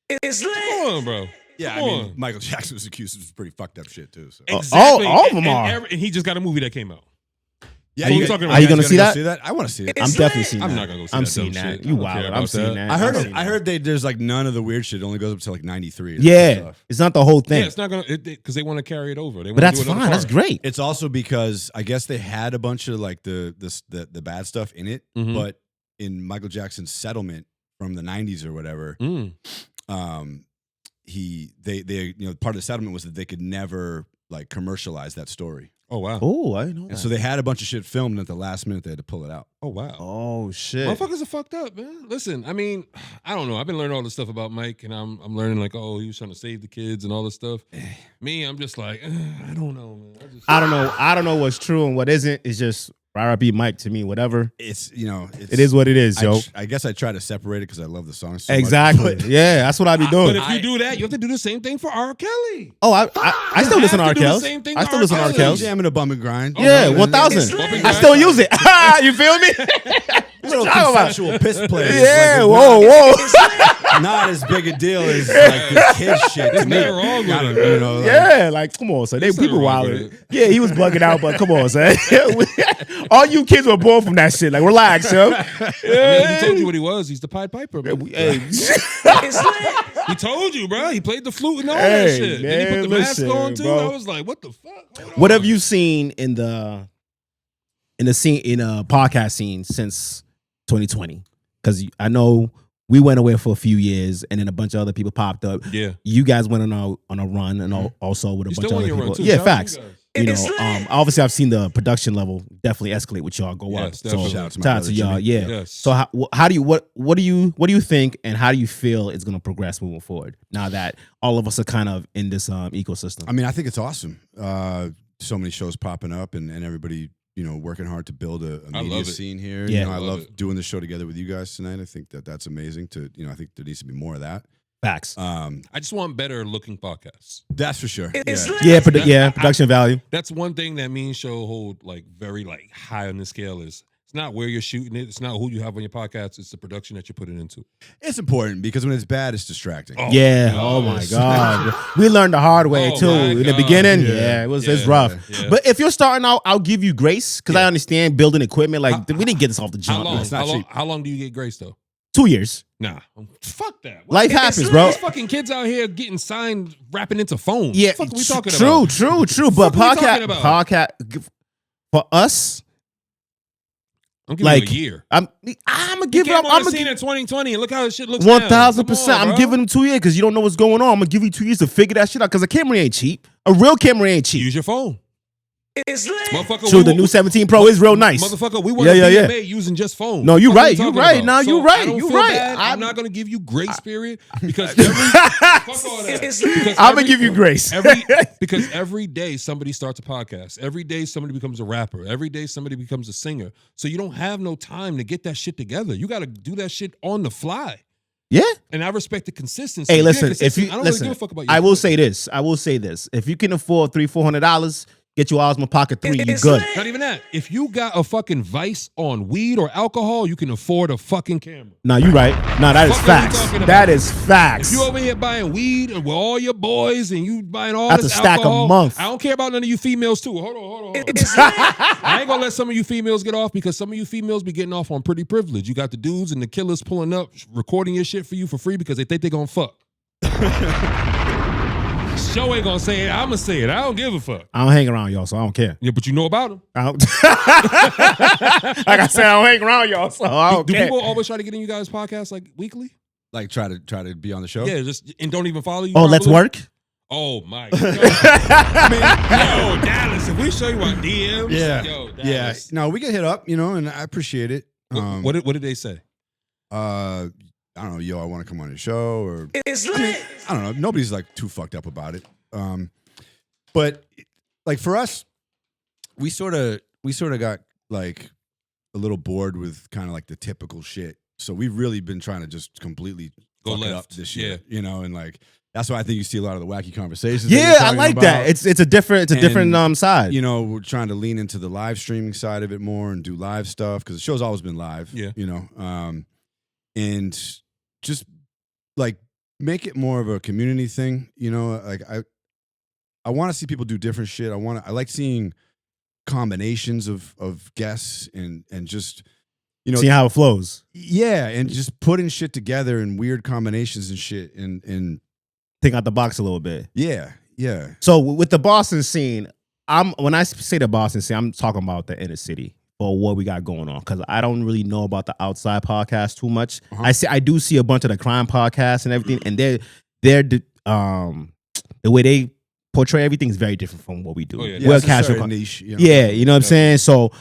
It's Come lit. on, bro. Yeah, Come I mean, on. Michael Jackson was accused of some pretty fucked up shit too. So. Exactly. all of them are. And he just got a movie that came out. Yeah, Are you guys- talking about- guys Are you gonna see go that? I want to see it. I'm It's definitely lit. seeing I'm that. not gonna go see I'm that seeing dumb that. shit. You I don't wild. care I'm about seeing that. that. I I'm heard seeing there's like none of the weird shit. It only goes up to like 93. that. Yeah, it's not the whole thing. Yeah, it's not going to, because they want to carry it over. They But wanna that's do another fine. That's part. great. It's also because I guess they had a bunch of like the bad stuff in it, Mhm. but in Michael Jackson's settlement from the 90s or whatever, Mm. they part of the settlement was that they could never like commercialize that story. Oh, wow. Oh, I didn't know And that. so they had a bunch of shit filmed, and at the last minute they had to pull it out. Oh, wow. Oh shit. Motherfuckers are fucked up, man. Listen, I mean, I don't know. I've been learning all this stuff about Mike, and I'm learning like, oh, he was trying to save the kids and all this stuff. Me, I'm just like, I don't know, man. I don't know. I don't know what's true and what isn't. It's just R.I.P. Mike to me, whatever. It's It is what it is, yo. I guess I try to separate it because I love the song so Exactly. much. Yeah, that's what I be doing. But if you do that, you have to do the same thing for R. Kelly. Oh, I still listen to R. have to do the Kelly. same thing I to still R. listen to R. Kelly. Kelly. Jamming a bum and grind. Yeah, You know, 1000. Bumping I still grind. use it. You feel me? Little Talking about- consensual piss play. is Yeah, like, whoa. not as big a deal as like this kid shit. To me, nothing wrong with Gotta, it. you know, like, Yeah, like come on, son. There's People nothing wrong wild. with Yeah, he was bugging out, but come on, son. All you kids were born from that shit. Like, relax, yo. I mean, he told you what he was. He's the Pied Piper, man. Hey, He told you, bro. He played the flute and all Hey, that shit. Then he put man, the listen, mask on too. bro. I was like, what the fuck? Hold what on. have you seen in the scene podcast scene since 2020? Because I know we went away for a few years, and then a bunch of other people popped up. Yeah. You guys went on a run, and also with a You bunch still of on other your people. run, too. Yeah, Shout out to facts. you guys. You It's know, lit. obviously I've seen the production level definitely escalate with y'all go Yes, up. So definitely. Shout out to my shout out brother to y'all. Jimmy. Yeah. Yes. So how do you what do you think, and how do you feel it's gonna progress moving forward now that all of us are kind of in this ecosystem? I mean, I think it's awesome. So many shows popping up, and everybody, working hard to build a I media love it. scene here. Yeah. I Love love it. doing the show together with you guys tonight. I think that's amazing. I think there needs to be more of that. Facts. I just want better looking podcasts. That's for sure. It's Yeah. lit. Production value. That's one thing that me and Show hold very high on the scale is it's not where you're shooting it. It's not who you have on your podcast. It's the production that you're putting into it. It's important because when it's bad, it's distracting. Oh, Yeah. my Oh my gosh. God. We learned the hard way Oh, too my in the God. beginning. Yeah. Yeah, it's Yeah. rough. Yeah. But if you're starting out, I'll give you grace because I Yeah. understand building equipment. Like we didn't get this off the How jump. long? It's not cheap. How long do you get grace though? 2 years. Nah, fuck that. Life happens, bro. These fucking kids out here getting signed, rapping into phones. Yeah, What the fuck are we talking true, about? true. But Fuck are we talking about? podcast for us, I'm giving like you a year. I'm gonna You give it came up. on I'm the gonna scene in 2020 and look how this shit looks. 1000%. Now. Come on, I'm bro. giving them 2 years because you don't know what's going on. I'm gonna give you 2 years to figure that shit out because a camera ain't cheap. A real camera ain't cheap. Use your phone, It's lit. motherfucker. True, we the will- new 17 Pro is real nice. Motherfucker, we want Yeah, to yeah, be using just phone. No, you What are right, we you talking right. about? No, you So right, I don't you feel right. bad. I'm I'm- not gonna give you grace period because every fuck all that. It's lit. Because I'm gonna give you grace. because every day somebody starts a podcast. Every day somebody becomes a rapper. Every day somebody becomes a singer. So you don't have no time to get that shit together. You got to do that shit on the fly. Yeah. And I respect the consistency. Hey, You're listen. If consistent. you I don't listen, really give a fuck about your I will shit. say this. I will say this. If you can afford $300-400, get your Osmo Pocket 3. You It's good. lit. Not even that. If you got a fucking vice on weed or alcohol, you can afford a fucking camera. No, you right. No, that is Fuck are we facts. talking about? That is facts. If you over here buying weed and with all your boys and you buying all That's this a stack a alcohol, month. I don't care about none of you females too. Hold on. It's lit. I ain't gonna let some of you females get off because some of you females be getting off on pretty privilege. You got the dudes and the killers pulling up, recording your shit for you for free because they think they gonna fuck. Show ain't gonna say it. I'ma say it. I don't give a fuck. I don't hang around y'all, so I don't care. Yeah, but you know about them. I don't like I said, I don't hang around y'all, so I don't Do care. people always try to get in you guys' podcast like weekly? Like try to be on the show. Yeah, just and don't even follow you. Oh, let's probably? work. Oh my god. Yo, Dallas, if we show you our DMs, Yeah. yo, Yeah. Dallas. No, we get hit up, and I appreciate it. What did they say? I don't know, yo, I want to come on your show, or It's lit. I don't know. Nobody's like too fucked up about it. But like for us, we sort of got like a little bored with kind of like the typical shit. So we've really been trying to just completely Go fuck it up left. this year, and like that's why I think you see a lot of the wacky conversations. that Yeah, you're I talking like about. that. It's a different side. We're trying to lean into the live streaming side of it more and do live stuff because the show's always been live. Yeah. And just like make it more of a community thing. Like I want to see people do different shit. I like seeing combinations of guests and just See how it flows. yeah, and just putting shit together in weird combinations and shit and Think out the box a little bit. yeah. So with the Boston scene, when I say the Boston scene, I'm talking about the inner city for what we got going on because I don't really know about the outside podcast too much. I do see a bunch of the crime podcasts and everything, and they're the way they portray everything is very different from what we do. Oh, yeah. We're a it's a casual certain niche. Yeah, you know what I'm saying. So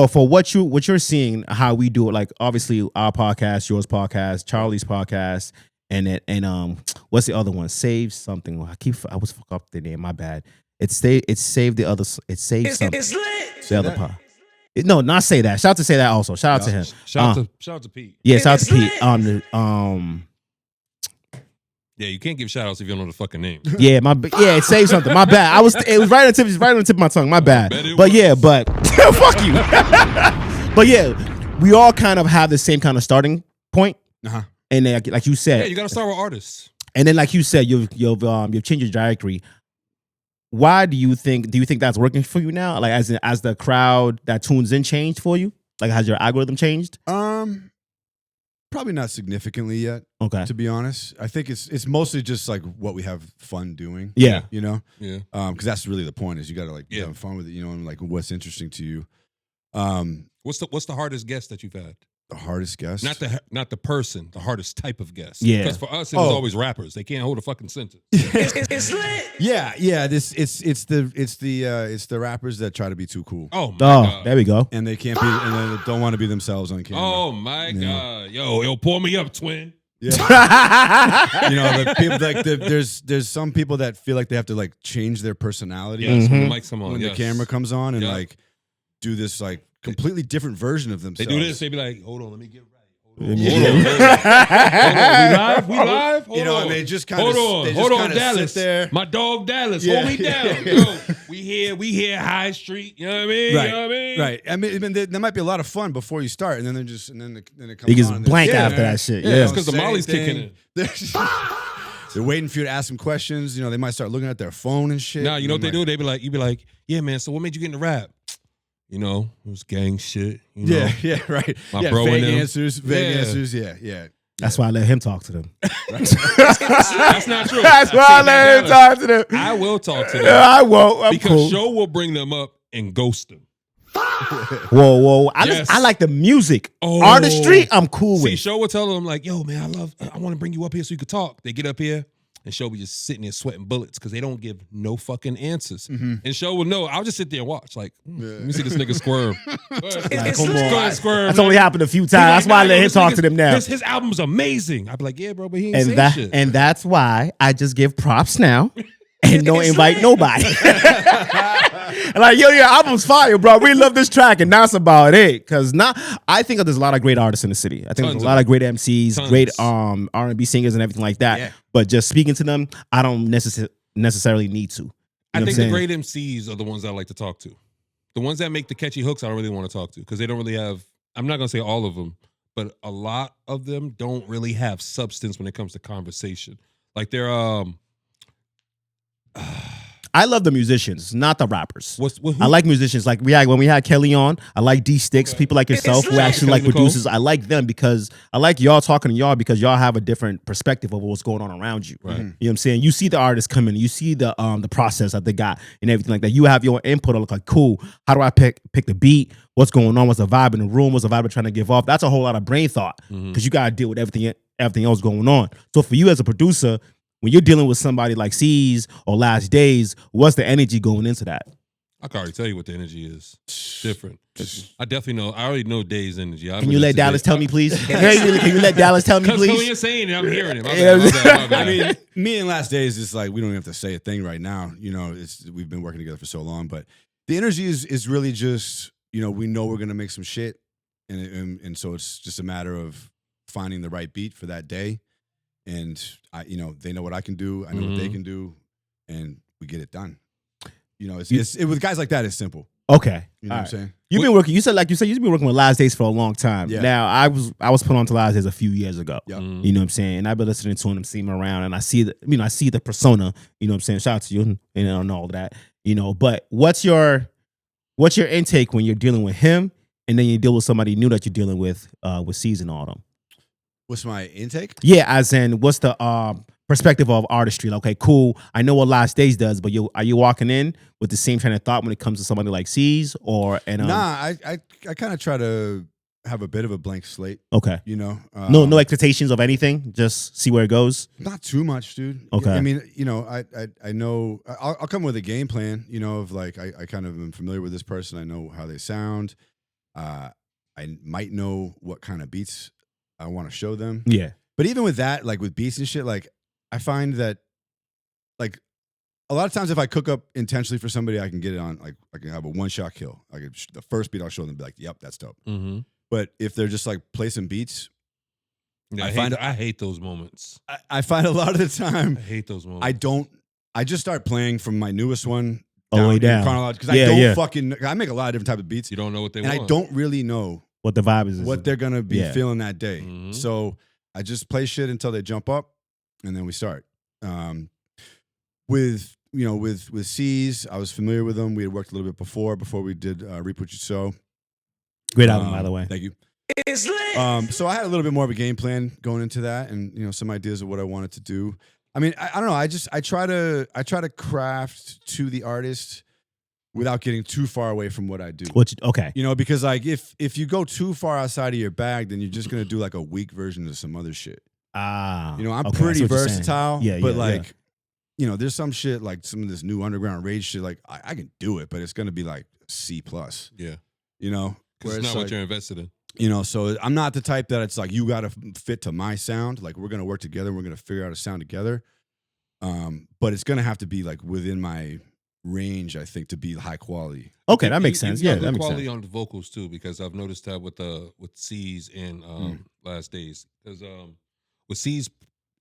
for what you're seeing, how we do it, like obviously our podcast, yours podcast, Charlie's podcast, and what's the other one? Save something. I was fuck up the name. My bad. It's saved the other. It saved something. It's lit. The other part. No, not say that. Shout out to say that also. Shout out to him. Shout out to Pete. Yeah, shout out to Pete. Yeah, you can't give shout outs if you don't know the fucking name. Yeah, it saved something. My bad. It was right on the tip of my tongue. My bad. But fuck you. But yeah, we all kind of have the same kind of starting point. Uh-huh. And then, like you said, Yeah, you got to start with artists. and then like you said, you've changed your trajectory. Why do you think that's working for you now? Like as the crowd that tunes in changed for you? Like has your algorithm changed? Probably not significantly yet. Okay. To be honest, I think it's mostly just like what we have fun doing. Yeah. You know. Yeah. Because that's really the point is you got to have fun with it. You know, and like what's interesting to you. What's the hardest guest that you've had? The hardest guest. Not the person, the hardest type of guest. Yeah. Because for us, it was always rappers. They can't hold a fucking sentence. It's lit. Yeah. It's the rappers that try to be too cool. Oh my God. There we go. And they can't be, and they don't want to be themselves on camera. Oh my God. Yo, pour me up, twin. Yeah. The people like there's some people that feel like they have to like change their personality Yes, when the mics come on. when yes. the camera comes on and Yeah. like do this like completely different version of They themselves. do this, they be like, hold on, let me get right. Hold on. Yeah. We live? Hold You know, on. and they just kind Hold of on, hold on, Dallas. sit there. My dog Dallas, Yeah. hold me down. Yo, we here High Street. You know what I mean? Right, You know what I mean? right. I mean, there might be a lot of fun before you start, and then it comes He gets on and blank they're- after that shit. Yeah, Yeah. it's because the Say Molly's anything. kicking in. They're waiting for you to ask them questions. You know, they might start looking at their phone and shit. Nah, you know what And they I'm do? They be like, you be like, yeah, man. So what made you get into rap? You know, it was gang shit. You know? Yeah, right. My bro and vague them. answers. Yeah. That's why I let him talk to them. That's not true. That's why I let him talk to them. I will talk to them. Yeah, I won't. I'm because cool. Show will bring them up and ghost them. Whoa. Yes. I like the music. Oh. Artistry, I'm cool See, with. Show will tell them like, yo, man, I want to bring you up here so you could talk. They get up here and Show be just sitting there sweating bullets because they don't give no fucking answers. And Show will know. I'll just sit there and watch. Like, let me see this nigga squirm. Go ahead. Like, It's come lit. Go on. ahead, squirm. That's only happened a few times. That's why I let him talk to them now. His album's amazing. I'd be like, yeah, bro, but he ain't saying shit. And that's why I just give props now and don't invite nobody. Like, yo, your album's fire, bro. We love this track, and that's about it. Cause I think there's a lot of great artists in the city. I think there's a lot of great MCs, great R&B singers, and everything like that. Yeah. But just speaking to them, I don't necessarily need to. You know I what think I'm the saying? great MCs are the ones I like to talk to. The ones that make the catchy hooks, I don't really want to talk to because they don't really have. I'm not gonna say all of them, but a lot of them don't really have substance when it comes to conversation. Like they're I love the musicians, not the rappers. who? I like musicians. Like when we had Kelly on, I like D Sticks, people like yourself who actually Kelly like Nicole. producers. I like them because I like y'all talking to y'all because y'all have a different perspective of what's going on around you. Right. You know what I'm saying? You see the artists come in, you see the process that they got and everything like that. You have your input on like, cool, how do I pick the beat? What's going on? What's the vibe in the room? What's the vibe we're trying to give off? That's a whole lot of brain thought because you gotta deal with everything else going on. So for you as a producer, when you're dealing with somebody like C's or Last Days, what's the energy going into that? I can already tell you what the energy is. Different. I definitely know. I already know Dave's energy. Can you let Dallas tell me, please? Can you let Dallas tell me, Because please? you're saying it, I'm hearing it. My Yeah. bad. I mean, me and Last Days is like we don't even have to say a thing right now. You know, we've been working together for so long, but the energy is really just we know we're gonna make some shit, and so it's just a matter of finding the right beat for that day. And they know what I can do. I know what they can do, and we get it done. With guys like that, it's simple. Okay. You know what I'm saying? You've been working. You said you've been working with Last Days for a long time. Yeah. Now I was put on to Last Days a few years ago. Yep. You know what I'm saying? And I've been listening to him, see him around, and I see the persona. You know what I'm saying? Shout out to you and all that. But what's your intake when you're dealing with him, and then you deal with somebody new that you're dealing with C's and all them? What's my intake? Yeah, as in, what's the perspective of artistry? Like, okay, cool. I know what Last Days does, but are you walking in with the same train of thought when it comes to somebody like C's or Nah, I kind of try to have a bit of a blank slate. Okay. No, No expectations of anything. Just see where it goes. not too much, dude. Okay. I mean, I know I'll come with a game plan. Of like I kind of am familiar with this person. I know how they sound. I might know what kind of beats I want to show them. Yeah. But even with that, like with beats and shit, like I find that like a lot of times if I cook up intentionally for somebody, I can get it on, like, I can have a one-shot kill. I can, the first beat I'll show them, be like, yep, that's dope. Mm-hmm. But if they're just like placing beats, Yeah, I hate those moments. I find a lot of the time, I hate those moments. I just start playing from my newest one all the way down. Because I don't fucking, I make a lot of different types of beats. You don't know what they and want. I don't really know what the vibe is. What they're going to be feeling that day. Mm-hmm. So I just play shit until they jump up and then we start. With C's, I was familiar with them. We had worked a little bit before we did Reap What You Sow. Great album, by the way. Thank you. It's lit. So I had a little bit more of a game plan going into that, and some ideas of what I wanted to do. I mean, I don't know. I try to craft to the artist without getting too far away from what I do. Okay. Because like if you go too far outside of your bag, then you're just gonna do like a weak version of some other shit. I'm okay, pretty versatile. But like, there's some shit like some of this new underground rage shit. Like I can do it, but it's gonna be like C+. Yeah. Because it's not what you're invested in. So I'm not the type that it's like you got to fit to my sound. Like we're gonna work together. We're gonna figure out a sound together. But it's gonna have to be like within my range, I think, to be high quality. Okay, that makes sense. Yeah, that makes quality sense. on the vocals too, because I've noticed that with C's and Last Days. Because with C's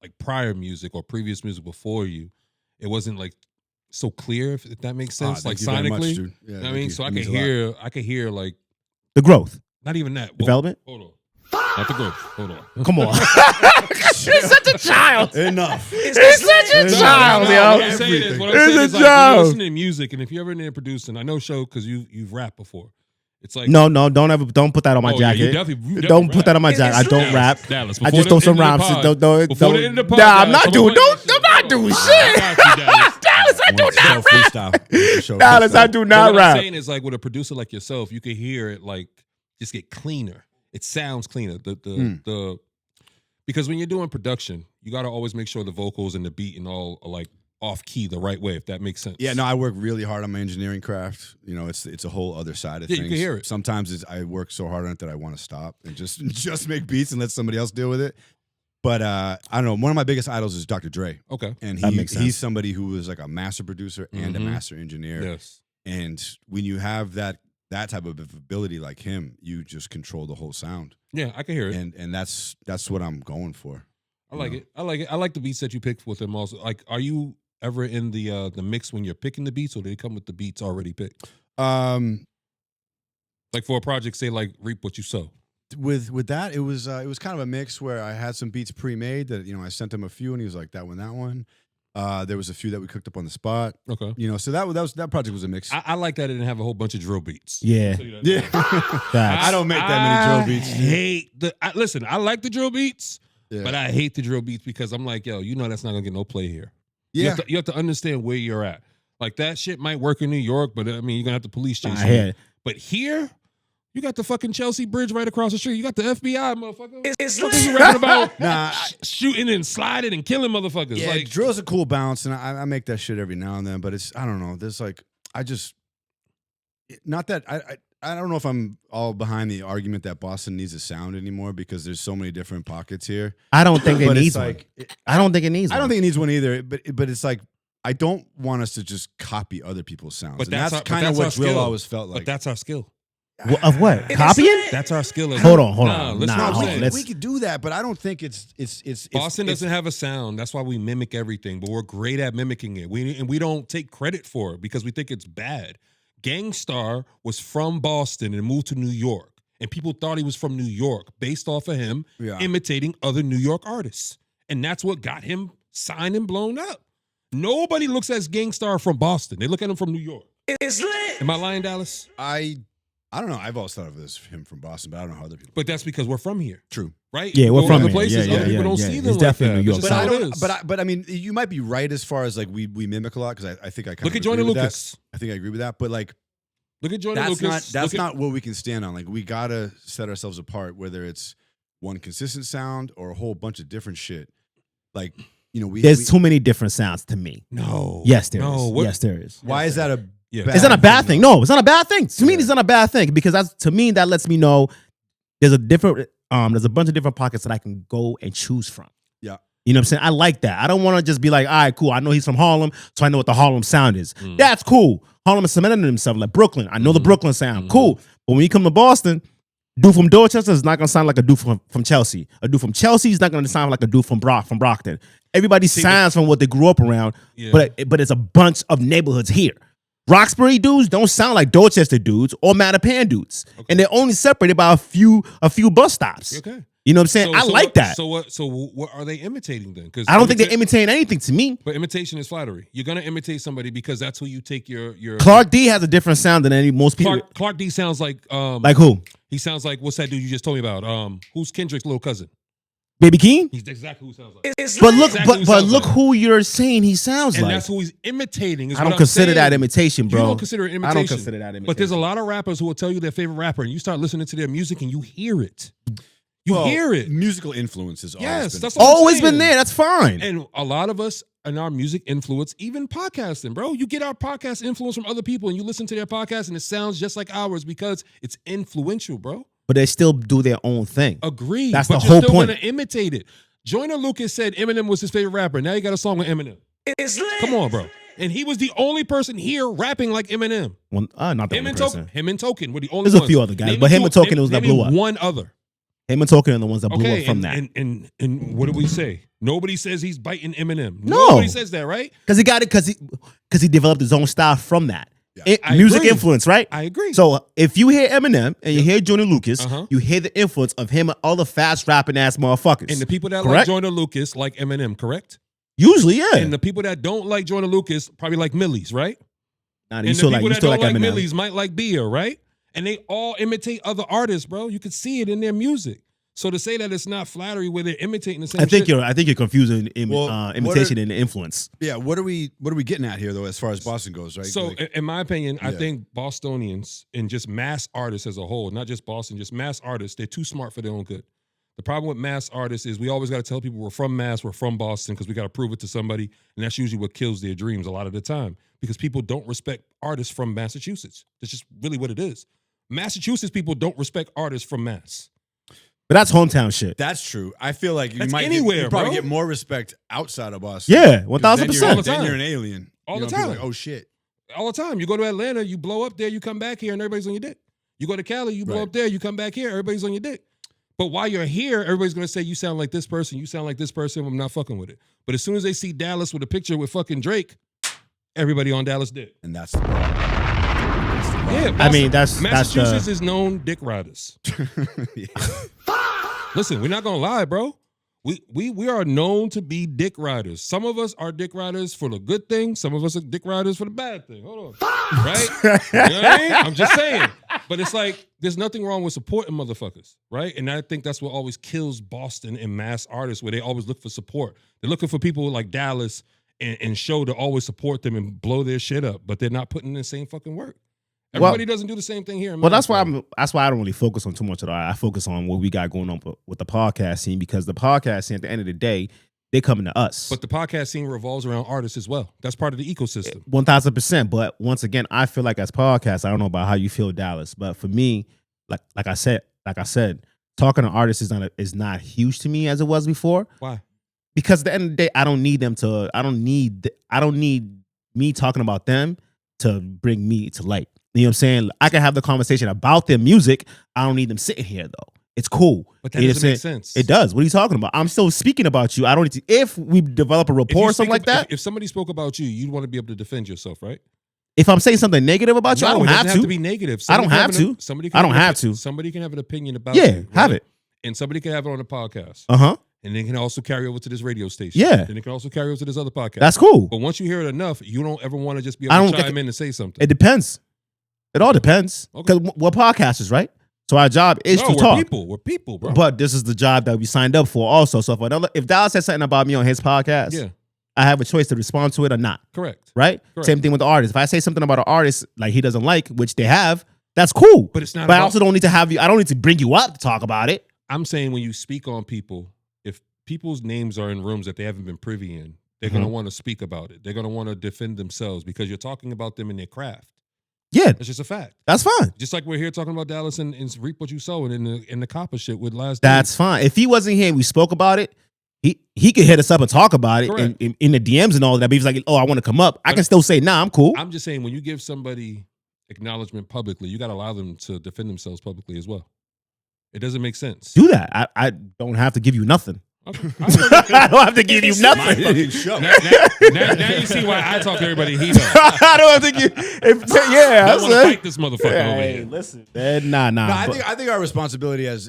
like prior music or previous music before you, it wasn't like so clear. If that makes sense, like sonically. Much, yeah, I mean, so I could hear like the growth. Not even that. Development? Hold on. Not the growth. Hold on. Come on. He's such a child. Enough. He's such a child, yo. What I'm saying is like, when you're listening to music, and if you're ever in there producing, I know, Show, because you've rapped before. It's like don't put that on my jacket. You definitely don't put that on my jacket. I don't rap. Dallas, I just throw some rhymes. Don't. Nah, I'm not doing. I'm not doing shit. Dallas, I do not rap. Dallas, I do not rap. What I'm saying is like with a producer like yourself, you can hear it like just get cleaner. It sounds cleaner. Because when you're doing production, you got to always make sure the vocals and the beat and all are like off key the right way, if that makes sense. Yeah, no, I work really hard on my engineering craft. It's a whole other side of things. You can hear it. Sometimes I work so hard on it that I want to stop and just make beats and let somebody else deal with it. But I don't know. One of my biggest idols is Dr. Dre. Okay, and that makes sense. He's somebody who was like a master producer and a master engineer. Yes, and when you have that type of ability like him, you just control the whole sound. Yeah, I can hear it, and that's what I'm going for. I like it. I like the beats that you picked with him. Also, like, are you ever in the mix when you're picking the beats, or do they come with the beats already picked? Like for a project, say like Reap What You Sow. With that, it was kind of a mix where I had some beats pre-made that I sent him a few, and he was like, that one. There was a few that we cooked up on the spot. Okay, so that project was a mix. I like that it didn't have a whole bunch of drill beats. Yeah, yeah. I don't make that many drill beats. Listen, I like the drill beats, yeah. but I hate the drill beats because I'm like, yo, that's not gonna get no play here. Yeah, you have to understand where you're at. Like that shit might work in New York, but I mean, you're gonna have the police chase you. But here, you got the fucking Chelsea Bridge right across the street. You got the FBI, motherfucker. It's what are you rapping about? Nah, shooting and sliding and killing motherfuckers. Yeah, like, drill's a cool bounce, and I make that shit every now and then. But I don't know. There's like, not that I don't know if I'm all behind the argument that Boston needs a sound anymore because there's so many different pockets here. I don't think it needs one. I don't think it needs one either. But it's like I don't want us to just copy other people's sounds. But that's kind of what drill always felt like. But that's our skill. Of what? Copying? That's our skill. Hold on. We could do that, but I don't think it's Boston doesn't have a sound. That's why we mimic everything, but we're great at mimicking it. We don't take credit for it because we think it's bad. Gangstar was from Boston and moved to New York, and people thought he was from New York based off of him imitating other New York artists, and that's what got him signed and blown up. Nobody looks at Gangstar from Boston. They look at him from New York. It's lit. Am I lying, Dallas? I don't know. I've always thought of it as him from Boston, but I don't know how other people. But that's because we're from here. True. Right? Yeah, we're from other here. places. Yeah, other people don't see them like that. New York. But I mean, you might be right as far as like we mimic a lot because I think I kind look of at Joyner Lucas. I think I agree with that. But like, look at Joyner Lucas. That's not what we can stand on. Like, we gotta set ourselves apart, whether it's one consistent sound or a whole bunch of different shit. Like, there's too many different sounds to me. No. Yes, there is. Yes, there is. Why is that a? Yeah. It's not a bad thing. No, it's not a bad thing. To me, it's not a bad thing because to me that lets me know there's a bunch of different pockets that I can go and choose from. Yeah. You know what I'm saying? I like that. I don't want to just be like, all right, cool. I know he's from Harlem, so I know what the Harlem sound is. That's cool. Harlem is cementing himself like Brooklyn. I know the Brooklyn sound. Cool. But when you come to Boston, dude from Dorchester is not going to sound like a dude from Chelsea. A dude from Chelsea is not going to sound like a dude from Brockton. Everybody sounds from what they grew up around, but it's a bunch of neighborhoods here. Roxbury dudes don't sound like Dorchester dudes or Mattapan dudes, and they're only separated by a few bus stops. Okay. You know what I'm saying? I like that. So what are they imitating then? Because I don't think they're imitating anything to me. But imitation is flattery. You're gonna imitate somebody because that's who you take your. Clark D has a different sound than most people. Clark D sounds like who? He sounds like what's that dude you just told me about? Who's Kendrick's little cousin? Baby Keem? He's exactly who he sounds like. But look who you're saying he sounds and like. And that's who he's imitating. I don't consider that imitation, bro. You don't consider it imitation. I don't consider that imitation. But there's a lot of rappers who will tell you their favorite rapper, and you start listening to their music and you hear it. You hear it. Musical influences. That's always been there. That's fine. And a lot of us in our music influence, even podcasting, bro. You get our podcast influence from other people, and you listen to their podcast, and it sounds just like ours because it's influential, bro. But they still do their own thing. Agreed. That's but the whole you're still point. Gonna imitate it. Joyner Lucas said Eminem was his favorite rapper. Now you got a song with Eminem. Come on, bro. And he was the only person here rapping like Eminem. Not the only person. Him and Token were the only There's ones. a few other guys, but him and Token was that blew up. One other. Him and Token are the ones that blew up from that. And what do we say? Nobody says he's biting Eminem. No. Nobody says that, right? Because he got it because he developed his own style from that. I Music agree. influence, right? I agree. So if you hear Eminem and you hear Joyner Lucas, you hear the influence of him and all the fast rapping ass motherfuckers. And the people that like Joyner Lucas like Eminem, correct? Usually, yeah. And the people that don't like Joyner Lucas probably like Millie's, right? Nah, And the people that don't like Millie's might like Bia, right? And they all imitate other artists, bro. You can see it in their music. So to say that it's not flattery where they're imitating the same shit. I think you're confusing imitation and influence. Yeah, what are we getting at here though, as far as Boston goes, right? So in my opinion, I think Bostonians and just mass artists as a whole, not just Boston, just mass artists, they're too smart for their own good. The problem with mass artists is we always got to tell people we're from Mass, we're from Boston, because we got to prove it to somebody, and that's usually what kills their dreams a lot of the time, because people don't respect artists from Massachusetts. That's just really what it is. Massachusetts people don't respect artists from Mass. But that's hometown shit. That's true. I feel like you probably get more respect outside of Boston. Yeah, 1,000%. Then you're an alien. All the time. Like, oh shit. All the time. You go to Atlanta, you blow up there, you come back here, and everybody's on your dick. You go to Cali, you blow up there, you come back here, everybody's on your dick. But while you're here, everybody's going to say, you sound like this person, you sound like this person, I'm not fucking with it. But as soon as they see Dallas with a picture with fucking Drake, everybody on Dallas dick. And that's the problem. Yeah, I mean, Massachusetts is known dick riders. Listen, we're not gonna lie, bro. We are known to be dick riders. Some of us are dick riders for the good thing. Some of us are dick riders for the bad thing. Hold on, right? You know what I mean? I'm just saying. But it's like there's nothing wrong with supporting motherfuckers, right? And I think that's what always kills Boston and mass artists, where they always look for support. They're looking for people like Dallas and show to always support them and blow their shit up, but they're not putting in the same fucking work. Everybody doesn't do the same thing here. Well, that's why I don't really focus on too much of that. I focus on what we got going on with the podcast scene, because the podcast scene, at the end of the day, they coming to us. But the podcast scene revolves around artists as well. That's part of the ecosystem. 1,000%. But once again, I feel like as podcasts, I don't know about how you feel, Dallas, but for me, like I said, talking to artists is not huge to me as it was before. Why? Because at the end of the day, I don't need me talking about them to bring me to light. You know what I'm saying? I can have the conversation about their music. I don't need them sitting here though. It's cool. But that doesn't make sense. It does. What are you talking about? I'm still speaking about you. I don't need to. If we develop a rapport or something like that. If somebody spoke about you, you'd want to be able to defend yourself, right? If I'm saying something negative about you, I don't have to. Be negative. I don't have to. I don't have to. Somebody can have an opinion about you. Yeah, have it. And somebody can have it on the podcast. Uh-huh. And they can also carry over to this radio station. Yeah. And it can also carry over to this other podcast. That's cool. But once you hear it enough, you don't ever want to just be able to chime in and say something. It depends. It all depends. Okay. Because we're podcasters, right? So our job is to we're talk. We're people, bro. But this is the job that we signed up for also. So if Dallas says something about me on his podcast, I have a choice to respond to it or not. Correct. Right? Correct. Same thing with the artist. If I say something about an artist like he doesn't like, which they have, that's cool. But it's not. But I also don't need to have you. I don't need to bring you up to talk about it. I'm saying when you speak on people, if people's names are in rooms that they haven't been privy in, they're going to want to speak about it. They're going to want to defend themselves because you're talking about them in their craft. Yeah, it's just a fact. That's fine. Just like we're here talking about Dallas and reap what you sow and in the copper shit with last. That's fine. If he wasn't here and we spoke about it, he could hit us up and talk about it Correct. in the DMs and all that. But he's like, oh, I want to come up. I can still say, nah, I'm cool. I'm just saying, when you give somebody acknowledgement publicly, you got to allow them to defend themselves publicly as well. It doesn't make sense. Do that. I don't have to give you nothing. Okay. I don't have to give you nothing. Now you see why I talk to everybody he does. I don't have to give. I want to fight this motherfucker over here. Listen, man, nah. No, I think our responsibility as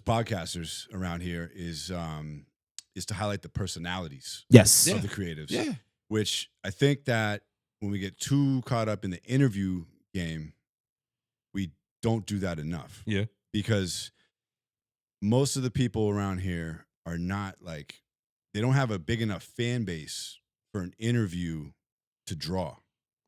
podcasters around here is to highlight the personalities Yes. of the creatives. Yeah. Which I think that when we get too caught up in the interview game, we don't do that enough. Yeah. Because most of the people around here are not like, they don't have a big enough fan base for an interview to draw.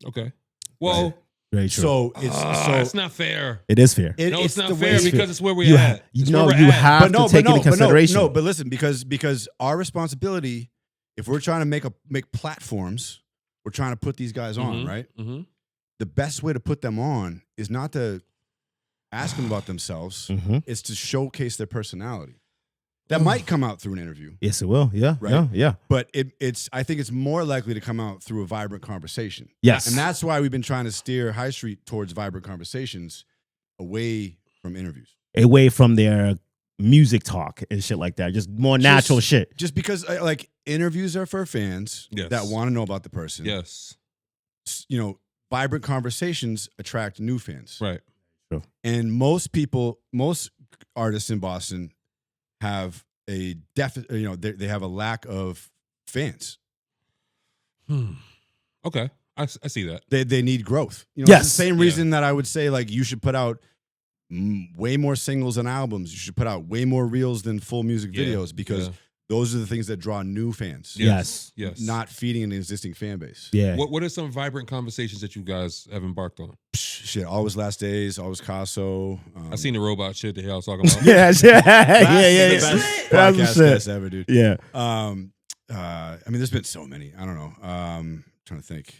Okay. Well, Very true. So it's not fair. It is fair. No, it's not the fair way- because it's where we're at. It's where we're You at. have to take into consideration. No, but listen, because our responsibility, if we're trying to make platforms, we're trying to put these guys on, right? Mm-hmm. The best way to put them on is not to ask them about themselves. Mhm. It's to showcase their personality. That might come out through an interview, Yes, it will. Yeah, Right. yeah. but I think it's more likely to come out through a vibrant conversation. Yes. And that's why we've been trying to steer High Street towards vibrant conversations away from interviews. Away from their music talk and shit like that. Just more natural shit. Just because like interviews are for fans Yes. that want to know about the person. Yes. You know, vibrant conversations attract new fans. Right. And most artists in Boston have a they have a lack of fans. Okay. I see that. They need growth. You know, Yes. it's the same reason that I would say like you should put out way more singles and albums. You should put out way more reels than full music Yeah. videos because those are the things that draw new fans. Yes. Yes. Not feeding an existing fan base. Yeah. What are some vibrant conversations that you guys have embarked on? Shit, Always Last Days, Always Caso. I seen the robot shit that y'all was talking about. Yeah. The That's best the podcast shit. guest ever, dude. Yeah. I mean, there's been so many. I don't know. Trying to think.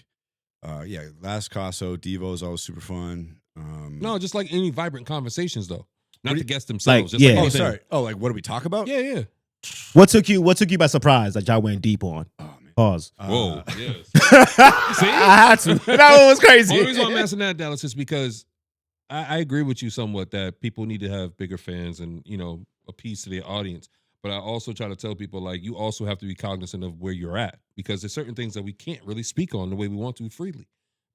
Last Caso, Devo's always super fun. No, just like any vibrant conversations though. Not What do the you- guests themselves. Like, just yeah. like oh, anything. sorry. Oh, like what do we talk about? Yeah, yeah. What took you by surprise that y'all went deep on? Oh man. Pause. Whoa. Yes. See? I had to. That one was crazy. Only reason why I'm asking that, Dallas, is because I agree with you somewhat that people need to have bigger fans and, you know, appease to their audience. But I also try to tell people, like, you also have to be cognizant of where you're at because there's certain things that we can't really speak on the way we want to freely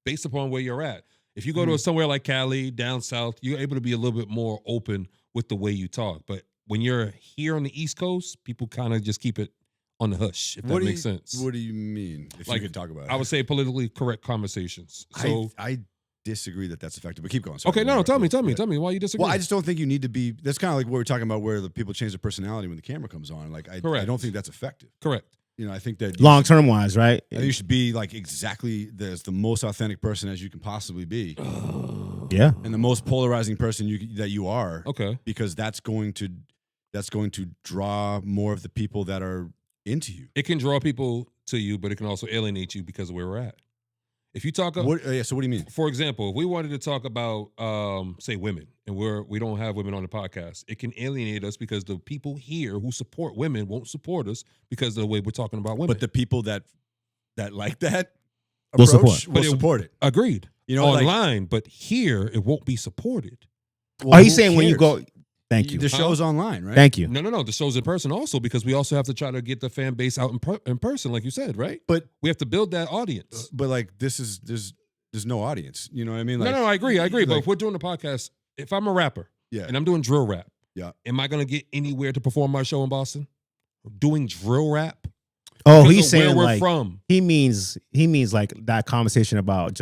based upon where you're at. If you go to somewhere like Cali, down south, you're able to be a little bit more open with the way you talk. But when you're here on the East Coast, people kind of just keep it on the hush, if that makes sense. What do you mean? If Like, you could talk about it. I would say politically correct conversations. So, I disagree that that's effective, but keep going. Sorry. okay, no, tell me Yeah. why you disagree. Well, I just don't think you need to be. That's kind of like what we're talking about, where the people change their personality when the camera comes on. Like, I Correct. don't think that's effective. Correct. You know, I think that Long term wise, right? I think you should be like exactly the most authentic person as you can possibly be, Yeah. and the most polarizing person that you are, Okay. because that's going to draw more of the people that are into you. It can draw people to you, but it can also alienate you because of where we're at. If you talk, So what do you mean? for example, if we wanted to talk about, say, women, and we don't have women on the podcast, it can alienate us because the people here who support women won't support us because of the way we're talking about women. But the people that like that Will approach support. will But it- support it. agreed, You know, like- online, but here it won't be supported. Well, Are you who saying when you cares? go? Thank you. The show's online, right? Thank you. No. The show's in person also because we also have to try to get the fan base out in person, like you said, right? But We have to build that audience. like there's no audience. You know what I mean? Like, No, I agree. But like- if we're doing a podcast, if I'm a rapper yeah. and I'm doing drill rap, Yeah. am I gonna get anywhere to perform my show in Boston? Doing drill rap? Oh, Because he's of saying where we're like from. he means like that conversation about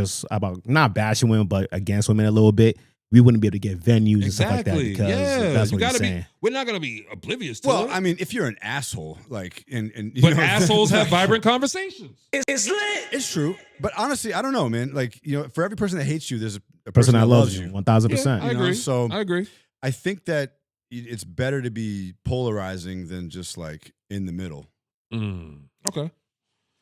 not bashing women, but against women a little bit. We wouldn't be able to get venues and stuff like that Exactly. because Yeah, that's you what he's gotta be. saying. We're not gonna be oblivious to Well, it. I mean, if you're an asshole, like, and you but know, assholes have vibrant conversations. It's true, but honestly, I don't know, man. Like, you know, for every person that hates you, there's a Person that loves you, 1000%. I You know, agree. so- I agree. I think that it's better to be polarizing than just like in the middle. Okay.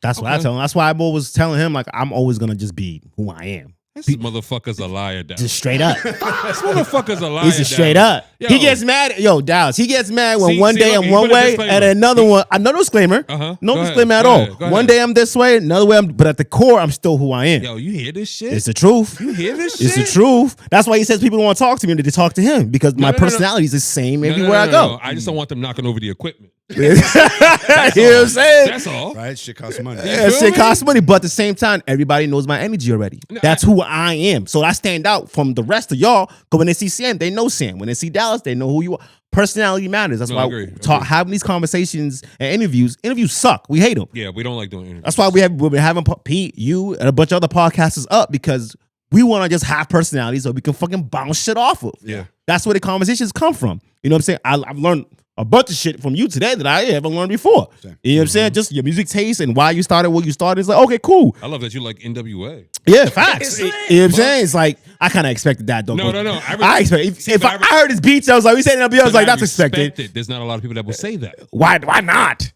That's what I Okay. tell him. That's why I'm always telling him like I'm always gonna just be who I am. This motherfucker's a liar, Dallas. Just straight up. This motherfucker's a liar. He's just straight Dallas. up. Yo. He gets mad. Yo, Dallas. He gets mad when one day look, I'm he one put a way disclaimer. and another one. No disclaimer. Uh-huh. No Go disclaimer ahead. at Go all. ahead. Go One ahead. day I'm this way, another way but at the core, I'm still who I am. Yo, you hear this shit? It's the truth. You hear this It's shit? the truth. That's why he says people don't want to talk to me, they talk to him because my personality is the same everywhere I go. I just don't want them knocking over the equipment. You know what I'm saying? That's all. Right? Shit costs money. That feel shit me? costs money, but at the same time, everybody knows my energy already. That's who I am. So I stand out from the rest of y'all. Because when they see Sam, they know Sam. When they see Dallas, they know who you are. Personality matters. That's No, why I agree. having these conversations and interviews. Interviews suck. We hate them. Yeah, we don't like doing interviews. That's why we've been having Pete, you, and a bunch of other podcasters up because we want to just have personalities so we can fucking bounce shit off of. Yeah. That's where the conversations come from. You know what I'm saying? I've learned a bunch of shit from you today that I haven't learned before. Same. You know what I'm saying? Just your music taste and why you started what you started. It's like, okay, cool. I love that you like NWA. Yeah, facts. You know what I'm saying? It's like, I kind of expected that, though. No. I expect if I heard his beats, I was like, we said NWA, I was like, that's expected. There's not a lot of people that will say that. Why not?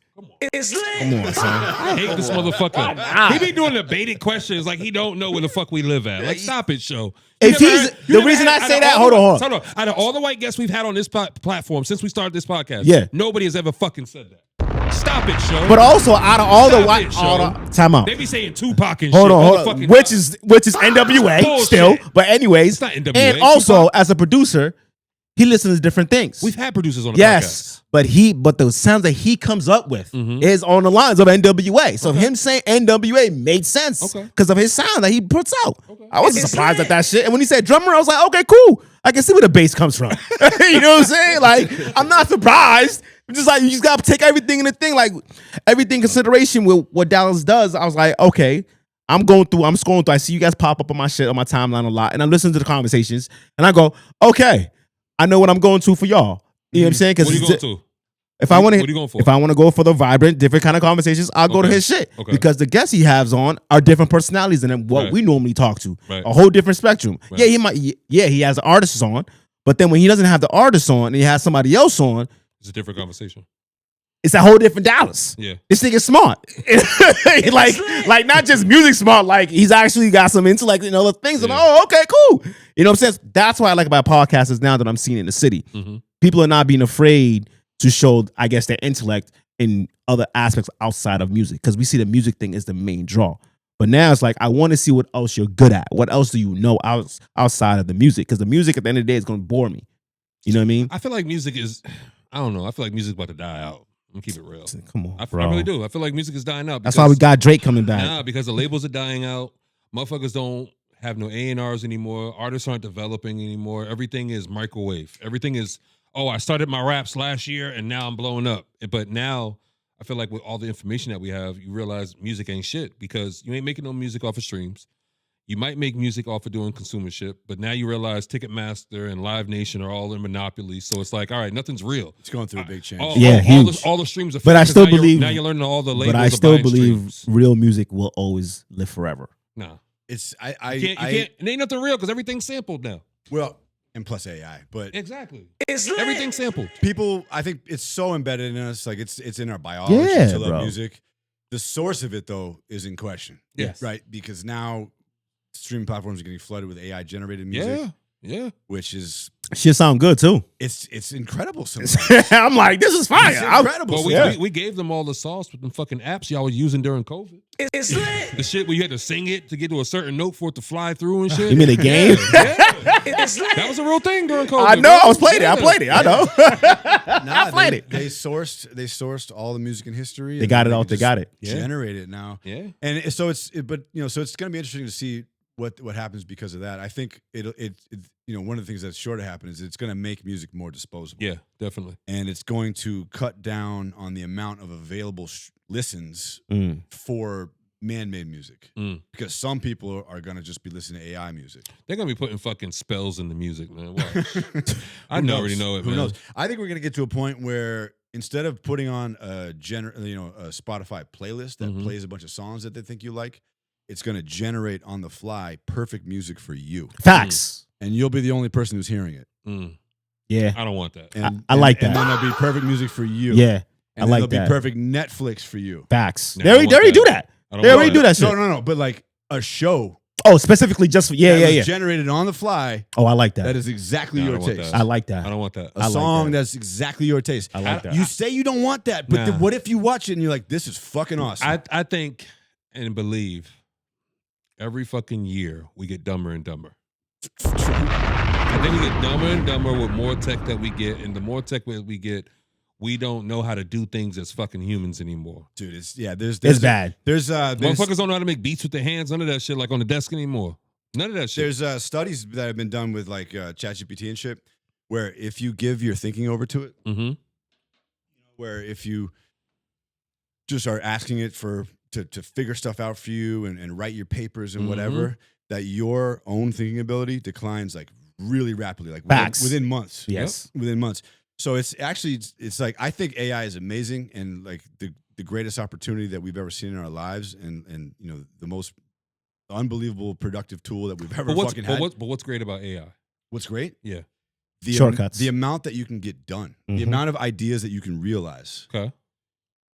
It's lit. Come on, son. I hate this motherfucker. He be doing the baited questions like he don't know where the fuck we live at. Like, stop it, show. If he's the reason I say that, hold on. Out of all the white guests we've had on this platform since we started this podcast, Yeah. nobody has ever fucking said that. Stop it, show. But also, out of all the Stop white, it, show. time out. They be saying Tupac and Hold shit. on, all hold the on. fucking Which is NWA Bullshit. still. But anyways, It's not NWA, and also Tupac. as a producer, he listens to different things. We've had producers on the Yes, but the sounds that he comes up with is on the lines of NWA. So him saying NWA made sense because of his sound that he puts out. I wasn't surprised at that shit. And when he said drummer, I was like, okay, cool. I can see where the bass comes from. You know what I'm saying? Like, I'm not surprised. I'm just like, you just gotta take everything in the thing, like everything in consideration with what Dallas does. I was like, okay. I'm scrolling through. I see you guys pop up on my shit on my timeline a lot, and I'm listening to the conversations, and I go, okay, I know what I'm going to for y'all. You know what I'm saying? What are you going to? If I want What are you going for? if I want to go for the vibrant, different kind of conversations, I'll go to his shit because the guests he has on are different personalities than what we normally talk to. Right. A whole different spectrum. Right. Yeah, he has artists on, but then when he doesn't have the artist on and he has somebody else on, It's a different conversation. it's a whole different Dallas. Yeah. This nigga's smart. like not just music smart, like he's actually got some intellect and other things. And okay, cool. You know what I'm saying? That's what I like about podcasters now that I'm seeing in the city. Mm-hmm. People are not being afraid to show, I guess, their intellect in other aspects outside of music. Because we see the music thing is the main draw. But now it's like, I want to see what else you're good at. What else do you know outside of the music? Because the music at the end of the day is going to bore me. You know what I mean? I feel like music is, I don't know. I feel like music's about to die out. I'm gonna keep it real. Come on, I bro. really do. I feel like music is dying out. That's why we got Drake coming back. Nah, because the labels are dying out. Motherfuckers don't have no A&Rs anymore. Artists aren't developing anymore. Everything is microwave. Everything is, I started my raps last year and now I'm blowing up. But now I feel like with all the information that we have, you realize music ain't shit because you ain't making no music off of streams. You might make music off of doing consumership, but now you realize Ticketmaster and Live Nation are all in monopoly. So it's like, all right, nothing's real. It's going through a big change. All the streams are fake. But I still now believe. now you're learning all the labels. But I are still buying believe streams. real music will always live forever. Nah, It's you can't. It ain't nothing real because everything's sampled now. well, and plus AI, but Exactly. It's lit. Everything's sampled. people, I think it's so embedded in us, like it's in our biology Yeah, to love bro. music. The source of it though is in question. Yes. Right? Because now streaming platforms are getting flooded with AI generated music, Yeah. which is Shit sound good too. it's incredible sometimes. I'm like, this is fire. It's incredible. Well, sometimes. we gave them all the sauce with them fucking apps y'all was using during COVID. It's lit. The shit where you had to sing it to get to a certain note for it to fly through and shit. You mean the game? It's lit. That was a real thing during COVID. I know. bro. I was playing it. I played it. I know. Nah, played it. They sourced all the music in history. They and got then it all. can They just got it. Generate it now. Yeah. And so it's going to be interesting to see what happens because of that. I think it one of the things that's sure to happen is it's going to make music more disposable. Yeah, definitely. And it's going to cut down on the amount of available listens for man-made music because some people are going to just be listening to AI music. They're gonna be putting fucking spells in the music, man. Watch. I already know it, Who man. knows? I think we're going to get to a point where instead of putting on a Spotify playlist that plays a bunch of songs that they think you like, it's going to generate on the fly perfect music for you. Facts. And you'll be the only person who's hearing it. Yeah. I don't want that. And, I like and that. then there'll be perfect music for you. Yeah. And I then like there'll that. be perfect Netflix for you. Facts. Nah, They I already want do that. that. I don't They want already that. do that shit. No. But like a show Oh, specifically just for that was generated on the fly. Oh, I like that. That is exactly No, I your don't want taste. that. I like that. I don't want that. A I like song that. that's exactly your taste. I like that. You say you don't want that, but Nah. what if you watch it and you're like, this is fucking awesome? I think and believe every fucking year we get dumber and dumber. I think we get dumber and dumber with more tech that we get, and the more tech we get, we don't know how to do things as fucking humans anymore. Dude, there's It's bad. There's Motherfuckers don't know how to make beats with their hands, none of that shit like on the desk anymore. None of that shit. there's studies that have been done with like ChatGPT and shit, where if you give your thinking over to it, Mm-hmm. where if you just are asking it to figure stuff out for you and write your papers and Mhm. whatever, that your own thinking ability declines like really rapidly, like Facts. within months. Yes. Within months. So it's actually it's like I think AI is amazing and like the greatest opportunity that we've ever seen in our lives, and you know the most unbelievable productive tool that we've ever fucking had. But what's great about AI? What's great? Yeah. Shortcuts. The amount that you can get done, the Mhm. amount of ideas that you can realize Okay.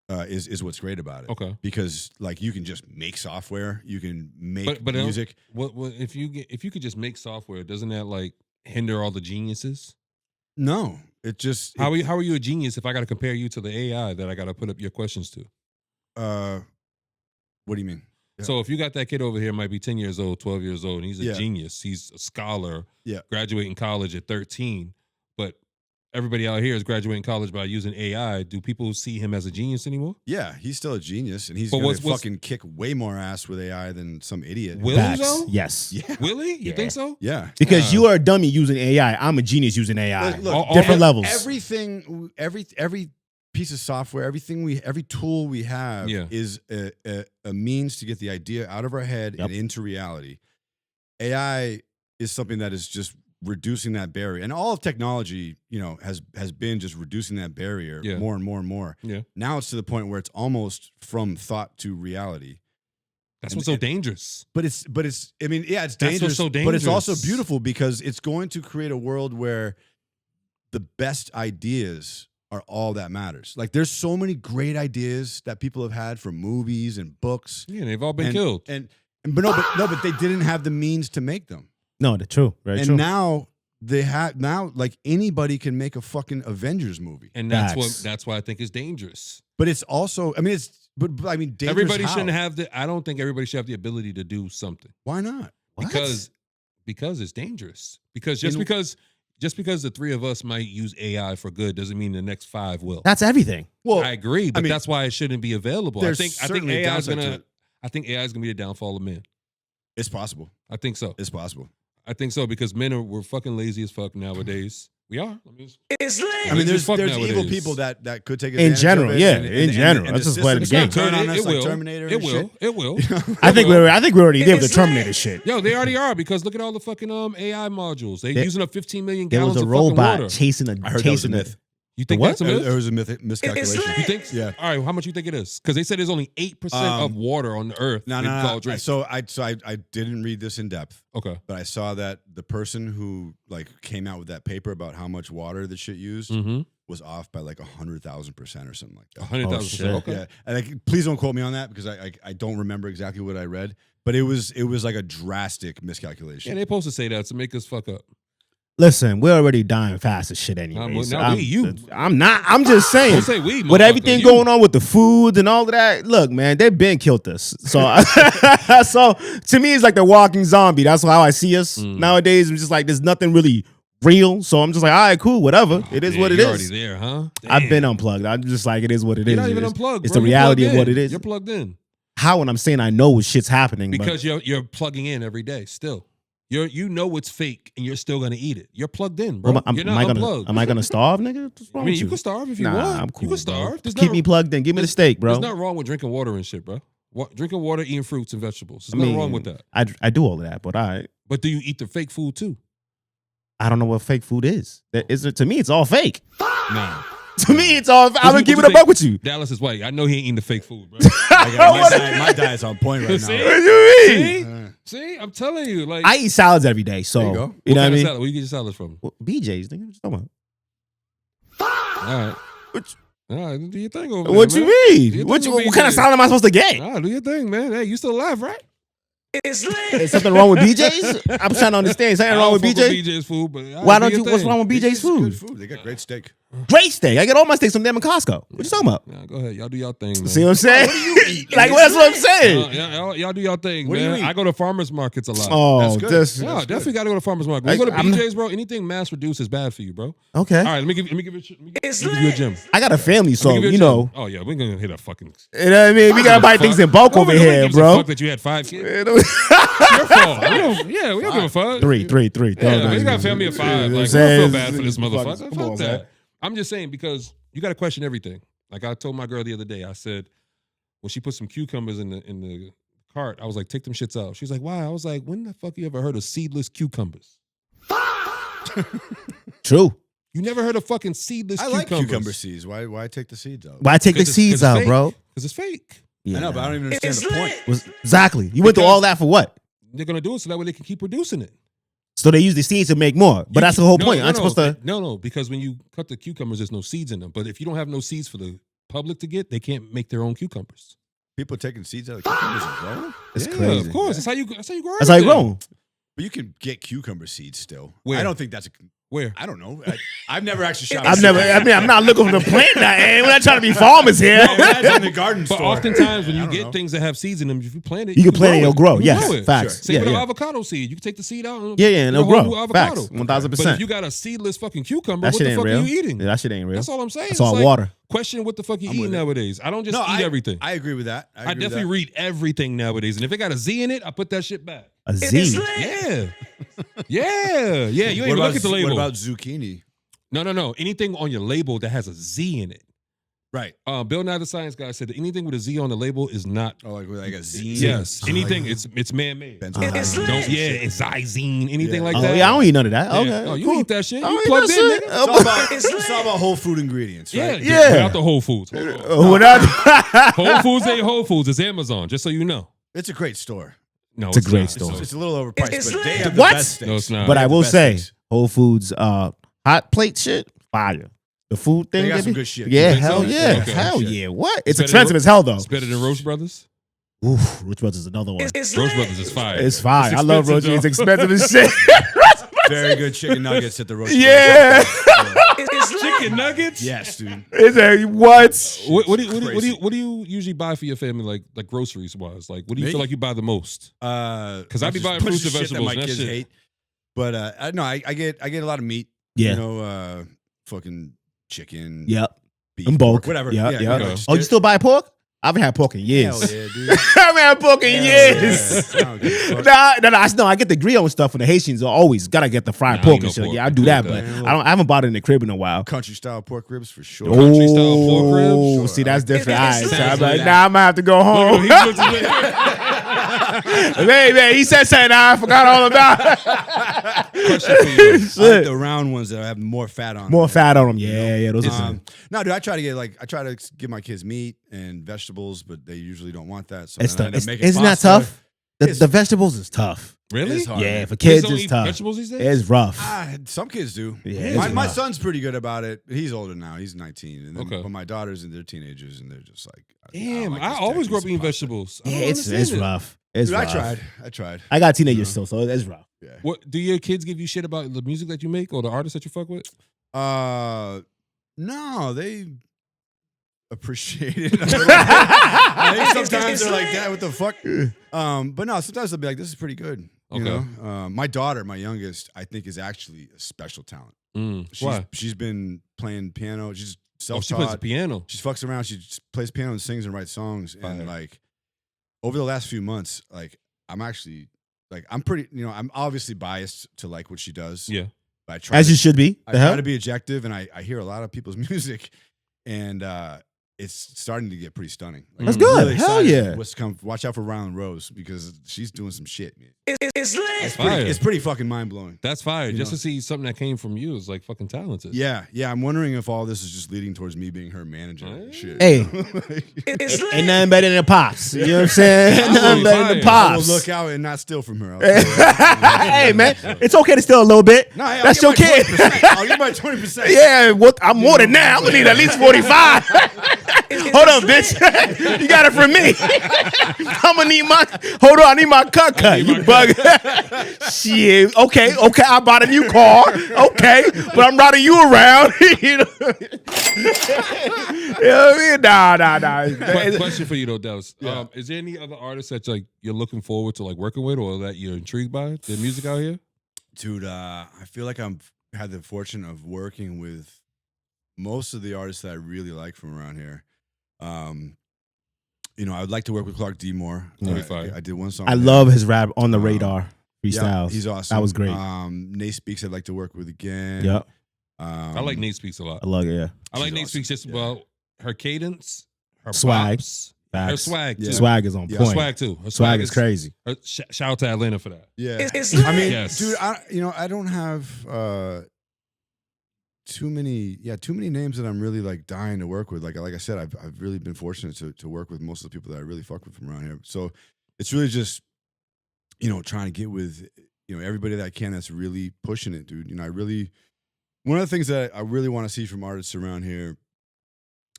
is what's great about it. Okay. Because like you can just make software, you can make But music. What if you could just make software? Doesn't that like hinder all the geniuses? No, it just How are you a genius if I got to compare you to the AI that I got to put up your questions to? what do you mean? Yeah. So if you got that kid over here, might be 10 years old, 12 years old, and he's a Yeah. genius. He's a scholar, Yeah. graduating college at 13. But everybody out here is graduating college by using AI. Do people see him as a genius anymore? Yeah, he's still a genius, and he's But gonna what's- fucking kick way more ass with AI than some idiot. Will Facts. he though? Yes. Yeah, Will he? You Yeah. think so? yeah. Because you are a dummy using AI. I'm a genius using AI. Look, Different levels. Everything, every piece of software, every tool we have Yeah. is a means to get the idea out of our head Yep. and into reality. AI is something that is just reducing that barrier, and all of technology, you know, has been just reducing that barrier Yeah. more and more and more. Yeah. Now it's to the point where it's almost from thought to reality. That's And- what's so and- dangerous. But it's I mean, yeah, it's That's what's dangerous, so but it's also dangerous. beautiful because it's going to create a world where the best ideas are all that matters. Like there's so many great ideas that people have had from movies and books. Yeah, they've all been and, killed. but they didn't have the means to make them. No, the true. Very And true. now like anybody can make a fucking Avengers movie. And Facts. that's why I think it's dangerous. But it's also, I mean, dangerous Everybody how? shouldn't have I don't think everybody should have the ability to do something. Why not? What? Because it's dangerous. Because In- just because the three of us might use AI for good doesn't mean the next five will. That's everything. Well, I agree, but mean, that's why it shouldn't be available. there's I think certainly a AI is downside to gonna it. I think AI is gonna be the downfall of men. it's possible. I think so. It's possible. I think so because we're fucking lazy as fuck nowadays. We are. I mean, It's lit. I mean, Lazy as fuck there's evil nowadays. people that could take In advantage general, of it, yeah, and- in and- general. and That's the just part of the systems game. turn on us It like will. Terminator. It and will. shit. It will. I think we're already there with the It's Terminator lit. shit. Yo, they already are because look at all the fucking AI modules. They're There- using up 15 million There gallons was a of fucking robot water. chasing I heard that was a chasing myth. You think what? that's a myth? There was a miscalculation. lit. You think? Yeah. All right. How much you think it is? Because they said there's only 8% of water on the earth. No, they no, call no. drink. So I didn't read this in depth, Okay. but I saw that the person who like came out with that paper about how much water the shit used Mm-hmm. was off by like 100,000% or something like that. 100,000%. shit. Okay. Yeah, and like, please don't quote me on that because I don't remember exactly what I read, but it was like a drastic miscalculation. Yeah, they supposed to say that to make us fuck up. Listen, we're already dying fast as shit anyway. Nah, so nah, you. I'm not. I'm just saying. Don't say we, With motherfucker, everything you. going on with the food and all of that, look, man, they've been killed us. So, so to me, it's like the walking zombie. That's how I see us nowadays. I'm just like, there's nothing really real. So I'm just like, all right, cool, whatever. It is Yeah, what it you're is. already there, huh? I've Damn. been unplugged. I'm just like, it is what it is. You're not even It's- unplugged. It's bro. the You're reality plugged of what in. it is. You're plugged in How when I'm saying I know what shit's happening, but because you're plugging in every day. Still, you know it's fake, and you're still gonna eat it. You're plugged in, bro. You're not unplugged. am I gonna starve, nigga? What's wrong I mean, with you can starve if you Nah, want. I'm cool. You can bro. starve. There's Keep nothing- me plugged in. Give me the there's- steak, bro. There's nothing wrong with drinking water and shit, bro. Drinking water, eating fruits and vegetables. There's I nothing mean, wrong with that. I do all of that, but But do you eat the fake food too? I don't know what fake food is. To me, it's all fake. Nah. To me, it's all. I'm gonna What keep you it a think? buck with you. Dallas is white. I know he ain't eating the fake food, bro. my diet's on point right See? now. What do you mean? See, I'm telling you, like, I eat salads every day, so There you go. you know what what I kind of mean. salad? Where you get your salads from? Well, BJ's, nigga. What you talking about? All right. What All right, do your thing over What there, you man. Do mean? your What, thing what with kind of BJ's. salad am I supposed to get? Nah, do your thing, man. Hey, you still alive, right? It's lit. Is something wrong with BJ's? I'm trying to understand. Is something wrong with BJ? BJ's food, but Why don't you? What's wrong with BJ's It's good food? food. They got great steak. Great steak. I get all my steaks from them in Costco. What you talking about? Nah, go ahead, y'all do y'all thing, man. See what I'm saying? What do you eat? Like, that's what I'm saying. Y'all do y'all thing, What do you man. eat? I go to farmers markets a lot. Oh, That's good. this. Yeah, definitely got to go to farmers market. When you go to I'm- BJ's, bro, anything mass produced is bad for you, bro. Okay. All right, let me give you a gym. I got a family, so Let me give you you a know. gym. Oh yeah, we're gonna hit a fucking. You know what I mean? We gotta buy things in bulk over here, Fuck bro. that you had 5 kids. Your fault. We don't give a fuck. Three. Yeah, you got a family of 5. Like, we don't feel bad for this motherfucker. Come on, Fuck man. that. I'm just saying because you got to question everything. Like I told my girl the other day, I said when she put some cucumbers in the cart, I was like, take them shits out. She's like, why? I was like, when the fuck you ever heard of seedless cucumbers? True. You never heard of fucking seedless I cucumbers? like cucumber seeds. Why take the seeds out? Why take the seeds out, bro? Because it's fake. Yeah. I know, but I don't even understand It's the point. lit. Exactly. You went through Because- all that for what? They're gonna do it so that way they can keep producing it. So they use the seeds to make more. But that's the whole point. I'm supposed to. No, because when you cut the cucumbers, there's no seeds in them. But if you don't have no seeds for the public to get, they can't make their own cucumbers. People are taking seeds out of cucumbers and growing them? It's Yeah, crazy. Of course, that's how you grow. That's how you everything. grow. But you can get cucumber seeds still. Where? I don't think that's a. Where? I don't know. I've never actually shot. I've never. I mean, I'm not looking for the plant that. We're not trying to be farmers here. No, that's in the garden But store. oftentimes when I you don't get know. things that have seeds in them, if you plant it, You can plant it, it'll grow. You can Yes, grow it. facts. Same with Yeah, an yeah. avocado seed. You can take the seed out. And Yeah, and get a it'll whole grow. new avocado. Facts. 1000%. But if you got a seedless fucking cucumber, That what shit the ain't fuck real. are you eating? Yeah, that shit ain't real. That's all I'm saying. That's It's all like, water. Question what the fuck you I'm eat with it. nowadays. I don't just No, eat everything. I agree with that. I definitely read everything nowadays. And if it got a Z in it, I put that shit back. A It's Z. lit. Yeah. Yeah. You ain't even look at the label. What about zucchini? No. Anything on your label that has a Z in it. Right. Bill Nye the Science Guy said that anything with a Z on the label is not. Oh, like a zine. Yes. Oh, Anything, like it's man-made. It's lit. It's Zizine, anything like Oh that. yeah, I don't eat none of that. Yeah. Okay. Oh, you cool. eat that shit. I You don't eat plugged that in, shit. nigga. It's all about, It's it's all about whole food ingredients, Yeah, right? Yeah. Without the Whole Foods. Without- Whole Foods ain't Whole Foods. It's Amazon, just so you know. It's a great store. No, It's a great not. store. It's a little overpriced, It's but they lit. have the What? best steaks. No, it's not. But They I have the will best say, steaks. Whole Foods hot plate shit, fire. The food thing, They got baby? some good shit. Yeah, You think hell so? yeah, Okay. hell Shit. yeah. What? It's better expensive than- as hell though. It's better than Roach Brothers. Oof, Roach Brothers is another one. It's Roach lit. Brothers is fire. It's fire. It's I love Roach. expensive, It's though. expensive as shit. Very good chicken nuggets at the roast. Yeah. It's lit. Chicken nuggets. Yes, dude. It's a what? What do you usually buy for your family, like groceries wise? Like, what do you Me? feel like you buy the most? Because I be buying fruits and vegetables, my and that kids shit- hate. But I get a lot of meat. Yeah. You know, fucking chicken. Yep. Beef, In bulk. pork, whatever. Yeah, Yeah. yeah. you know, just Oh, you get still buy pork? I haven't had pork in it. years. Hell yeah, dude. I haven't had pork in years. Yeah. I don't give a fuck. No, I get the griot stuff for the Haitians. Are always gotta get the fried Nah, I pork ain't and no shit. pork. Yeah, I do that, but Yeah. I haven't bought it in the crib in a while. Country style pork ribs for sure. Country style pork ribs? Oh, Sure. see, that's different. It's All right, so lit. I'm like, Sounds nah, I might have to go home. He looks at Man, he said something I forgot all about. Question for you. I like Shit. the round ones that have more fat on. More them. fat on them. Yeah, those are. No, dude, I try to give my kids meat and vegetables, but they usually don't want that. So It's then I tough. end up making Isn't that pasta. tough? It's- The vegetables is tough. Really? It's hard. Yeah, for Kids kids don't it's eat tough. vegetables these days? It's rough. Some kids do. Yeah, my it's son's pretty good about it. He's older now. He's 19. And then, Okay. But my daughters and they're teenagers and they're just like, Damn, like I this always turkey, grew up some eating pasta. vegetables. I Yeah, don't it's understand it. rough. It's Dude, rough. I tried. I got teenagers still, so it's rough. Yeah. What do your kids give you shit about the music that you make or the artists that you fuck with? No, they appreciate it. I think sometimes they're like, "Dad, what the fuck?" But no, sometimes they'll be like, "This is pretty good." You Okay. know? My daughter, my youngest, I think is actually a special talent. Why? She's been playing piano. She's Oh, she plays the self-taught. piano. She fucks around. She just plays piano and sings and writes songs. Fire. And like over the last few months, like I'm actually like I'm pretty. You know, I'm obviously biased to like what she does. Yeah. But I try As to, you should be. I The try hell? to be objective, and I hear a lot of people's music, and it's starting to get pretty stunning. Like, That's I'm good. really Hell excited yeah. What's to come? Watch out for Rylan Rose because she's doing some shit, man. It's lit. Fire. It's pretty fucking mind blowing. That's fire. You Just know. to see something that came from you is like fucking talented. Yeah. I'm wondering if all this is just leading towards me being her manager. And shit. Hey, It's lit. ain't nothing better than the pops. You know what I'm saying? Ain't nothing better than the fire. I will pops. look out and not steal from her. I'll tell you that. Hey, man, it's okay to steal a little bit. No, hey, That's I'll your give my kid. 20%. I'll give my 20%. Yeah, I'm more than that. I'm gonna need at least 45. Hold on, bitch. You got it from me. I'm gonna need my. Hold on, I need my cut. You bug. Shit. Okay. I bought a new car. Okay, but I'm riding you around. You know what I mean? Nah. Question for you though, Dels. Is there any other artists that like you're looking forward to like working with, or that you're intrigued by their music out here? Dude, I feel like I've had the fortune of working with most of the artists that I really like from around here. You know, I would like to work with Clark D more. I did one song. I love his rap on the radar freestyles. Yeah, he's awesome. That was great. Nate Speaks, I'd like to work with again. Yep. I like Nate Speaks a lot. I love it. Yeah. I like Nate Speaks just about her cadence, her Swag. pops, her swag. Too. Swag is on Yeah. point. Swag too. Her Swag is crazy. Shout out to Atlanta for that. Yeah. It's I mean, Yes. dude, I don't have too many names that I'm really like dying to work with. Like I said, I've really been fortunate to work with most of the people that I really fuck with from around here. So it's really just, you know, trying to get with, you know, everybody that I can that's really pushing it, dude. You know, one of the things that I really want to see from artists around here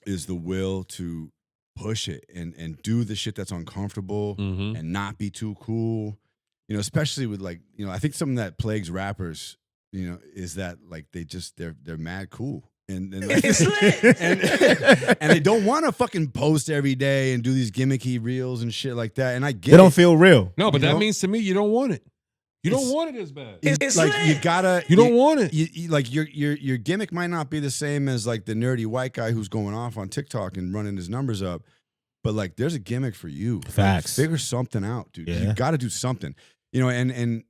is the will to push it and do the shit that's uncomfortable and not be too cool. You know, especially with like, you know, I think something that plagues rappers, you know, is that like they're mad cool. And like, and they don't want to fucking post every day and do these gimmicky reels and shit like that. And I get They don't feel real. No, but You that know? means to me you don't want it. You don't want it as bad. It's like lit. you gotta. You don't want it. You, like your gimmick might not be the same as like the nerdy white guy who's going off on TikTok and running his numbers up, but like there's a gimmick for you. Facts. Like, figure something out, dude. Yeah. You got to do something. You know, and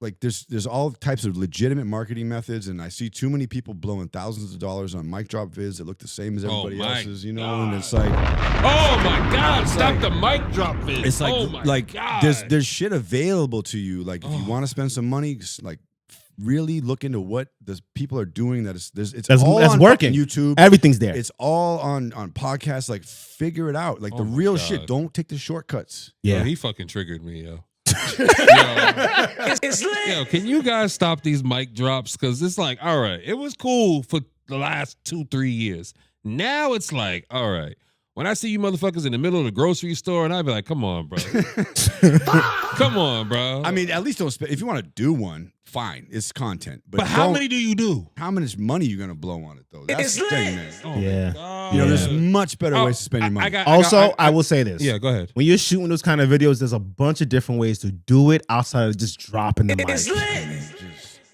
like there's all types of legitimate marketing methods, and I see too many people blowing thousands of dollars on mic drop vids that look the same as everybody my else's. You know, God. and it's like. Oh my God! Stop the mic drop vid. It's like, oh my like God. there's shit available to you. Like if you want to spend some money, just, like really look into what the people are doing. It's all That's on working. fucking YouTube. Everything's there. It's all on podcasts. Like figure it out. Like the Oh my real God. shit. Don't take the shortcuts. Yo, yeah. he fucking triggered me, yo. It's lit. Yo, can you guys stop these mic drops? Because it's like, all right, it was cool for the last 2-3 years. Now it's like, all right. When I see you motherfuckers in the middle of the grocery store, and I be like, come on, bro. Come on, bro. I mean, at least don't spend. If you want to do one, fine. It's content. but how don't- many do you do? How much money you gonna blow on it though? That's It's the thing, lit. man. Oh my Yeah. God. You know, there's Yeah. much better Oh, ways to spend your money. Also, I will say this. Yeah, go ahead. When you're shooting those kind of videos, there's a bunch of different ways to do it outside of just dropping the mic. It's lit.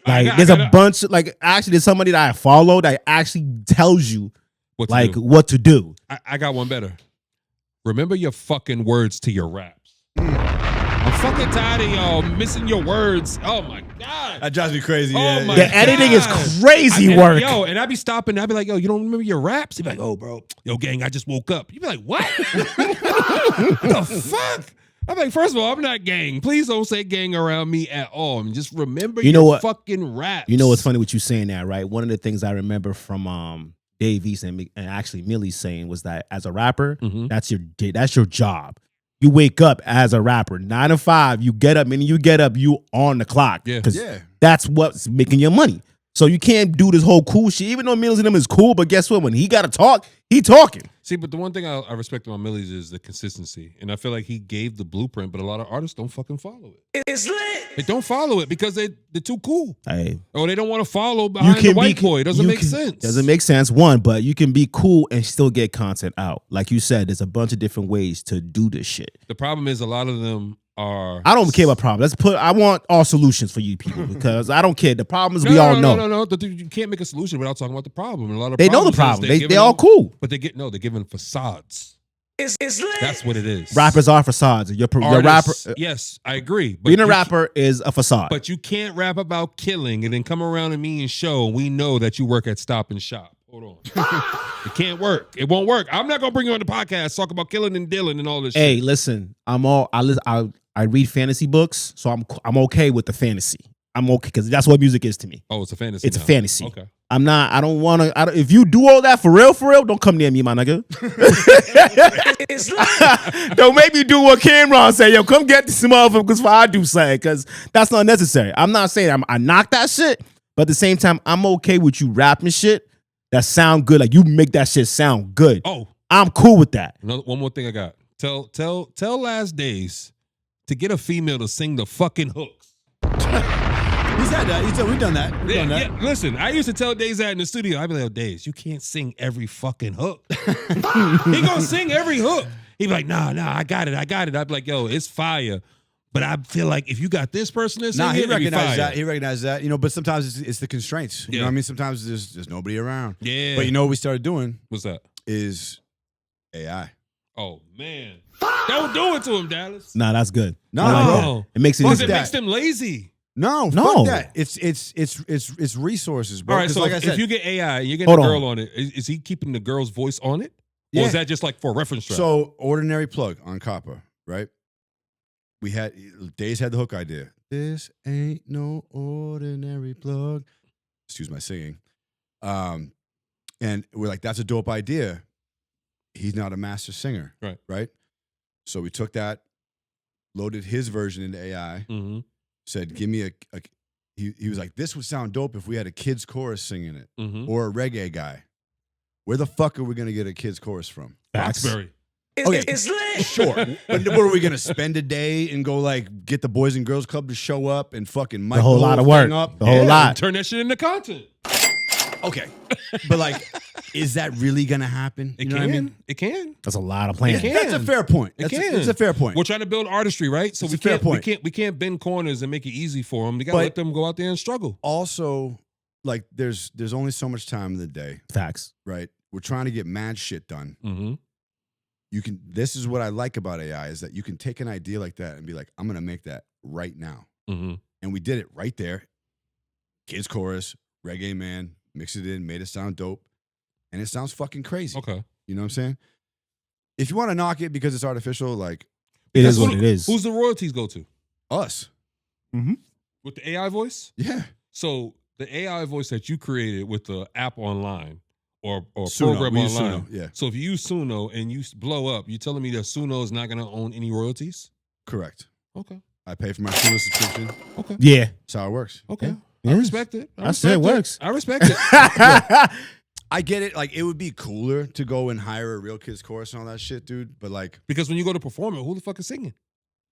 Like, there's a bunch of, like, actually, there's somebody that I follow that actually tells you, What to like, do. what to do. I got one better. Remember your fucking words to your raps. I'm fucking tired of y'all missing your words. Oh my God. That drives me crazy. Oh yeah, my The yeah. editing is God. crazy And, work. Yo, and I be stopping. I be like, yo, you don't remember your raps? He be like, oh, bro, yo, gang, I just woke up. You be like, what? What the fuck? I'm like, first of all, I'm not gang. Please don't say gang around me at all. And just remember You know your what? fucking raps. You know what's funny with you saying that, right? One of the things I remember from Dave East and actually Millie saying was that as a rapper, Mhm. that's your job. You wake up as a rapper, 9 to 5. You get up, and you get up, you on the clock. Yeah. Because Yeah. that's what's making your money. So you can't do this whole cool shit. Even though Mills and them is cool, but guess what? When he got to talk, he talking. See, but the one thing I respect about Millie's is the consistency. And I feel like he gave the blueprint, but a lot of artists don't fucking follow it. It's lit. They don't follow it because they're too cool. Hey, Or they don't want to follow behind the white boy. It doesn't make sense. Doesn't make sense. One, but you can be cool and still get content out. Like you said, there's a bunch of different ways to do this shit. The problem is a lot of them are. I don't care about problems. I want all solutions for you people because I don't care. The problems we all know. No. You can't make a solution without talking about the problem. And a lot of They know the problems problem. is They all cool. But they're giving facades. It's lit. That's what it is. Rappers are facades. Your rapper, Artists, yes, I agree. But being a you rapper is a facade. But you can't rap about killing and then come around to me and show. We know that you work at Stop and Shop. Hold on. It can't work. It won't work. I'm not gonna bring you on the podcast talk about killing and dealing and all this Hey, shit. listen, I read fantasy books, so I'm okay with the fantasy. I'm okay because that's what music is to me. Oh, it's a fantasy. It's a now. fantasy. Okay. I don't want to. If you do all that for real, don't come near me, my nigga. It's lit. Don't make me do what Cameron say. Yo, come get this motherfuckers before I do something, because that's not necessary. I'm not saying I knock that shit, but at the same time, I'm okay with you rapping shit that sound good. Like you make that shit sound good. Oh, I'm cool with that. One more thing I got. Tell Last Days to get a female to sing the fucking hooks. He said that. He said we've done that. We've done that. Yeah, listen, I used to tell Days that in the studio. I'd be like, "Oh, Days, you can't sing every fucking hook." He gonna sing every hook. He'd be like, "Nah, I got it. I'd be like, "Yo, it's fire." But I feel like if you got this person that's Nah, he it'd be recognized fire. that. He recognized that. You know, but sometimes it's the constraints. You Yeah. know what I mean? Sometimes there's nobody around. Yeah. But you know what we started doing What's that? is AI. Oh man, don't do it to him, Dallas. Nah, that's good. No, I like no. that. It makes it Because easy. it makes them lazy. No, No. fuck that. It's resources, bro. All right, 'Cause so like I if said, you get AI and you're getting Hold a on. girl on it, is he keeping the girl's voice on it? Or Yeah. is that just like for a reference track? so ordinary plug on Copper, right? Days had the hook idea. This ain't no ordinary plug. Excuse my singing. And we're like, that's a dope idea. He's not a master singer. Right. Right. So we took that, loaded his version into AI, Mm-hmm. said, give me he was like, this would sound dope if we had a kid's chorus singing it Mm-hmm. or a reggae guy. Where the fuck are we going to get a kid's chorus from? Facts. Roxbury. It's lit. Sure. But what are we going to spend a day and go like get the Boys and Girls Club to show up and fucking mic The whole lot of work. Up? The whole lot. Turn that shit into content. Okay. But like, is that really going to happen? It You know can. what I mean? It can. That's a lot of planning. It can. That's a fair point. It That's can. It's a fair point. We're trying to build artistry, right? So It's we a fair can't, point. we can't bend corners and make it easy for them. We gotta But- let them go out there and struggle. Also, like, there's only so much time in the day, Facts. right? We're trying to get mad shit done. Mm-hmm. This is what I like about AI is that you can take an idea like that and be like, I'm going to make that right now. Mm-hmm. And we did it right there. Kids chorus, reggae man, mix it in, made it sound dope. And it sounds fucking crazy. Okay. You know what I'm saying? If you want to knock it because it's artificial, like It is Who- what it is. Who's the royalties go to? us. With the AI voice? Yeah. So the AI voice that you created with the app online or Suno. program We use online. Suno, yeah. So if you use Suno and you blow up, you telling me that Suno is not gonna own any royalties? Correct. Okay. I pay for my Suno subscription. Okay. Yeah. That's how it works. Okay. Yeah. I respect it. I That's it. respect Works. I respect it. I get it. Like, it would be cooler to go and hire a real kids chorus and all that shit, dude. But like, Because when you go to perform it, who the fuck is singing?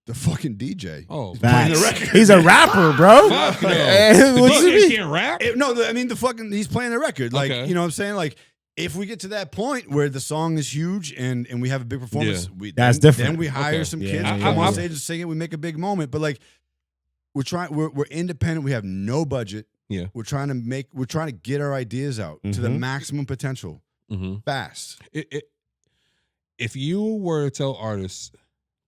the fucking DJ. Oh, playing the Facts. record. He's a rapper, bro. fuck no. Hey, The what you DJ mean? can't rap? No, I mean he's playing the record. Like, Okay. you know what I'm saying? Like, if we get to that point where the song is huge and we have a big performance, Yeah. That's then different. we hire Okay. some Yeah, kids, yeah, come yeah. on stage and sing it. We make a big moment. But like, we're independent. We have no budget. Yeah. We're trying to get our ideas out to the Mhm. maximum potential Mm-hmm. fast. If you were to tell artists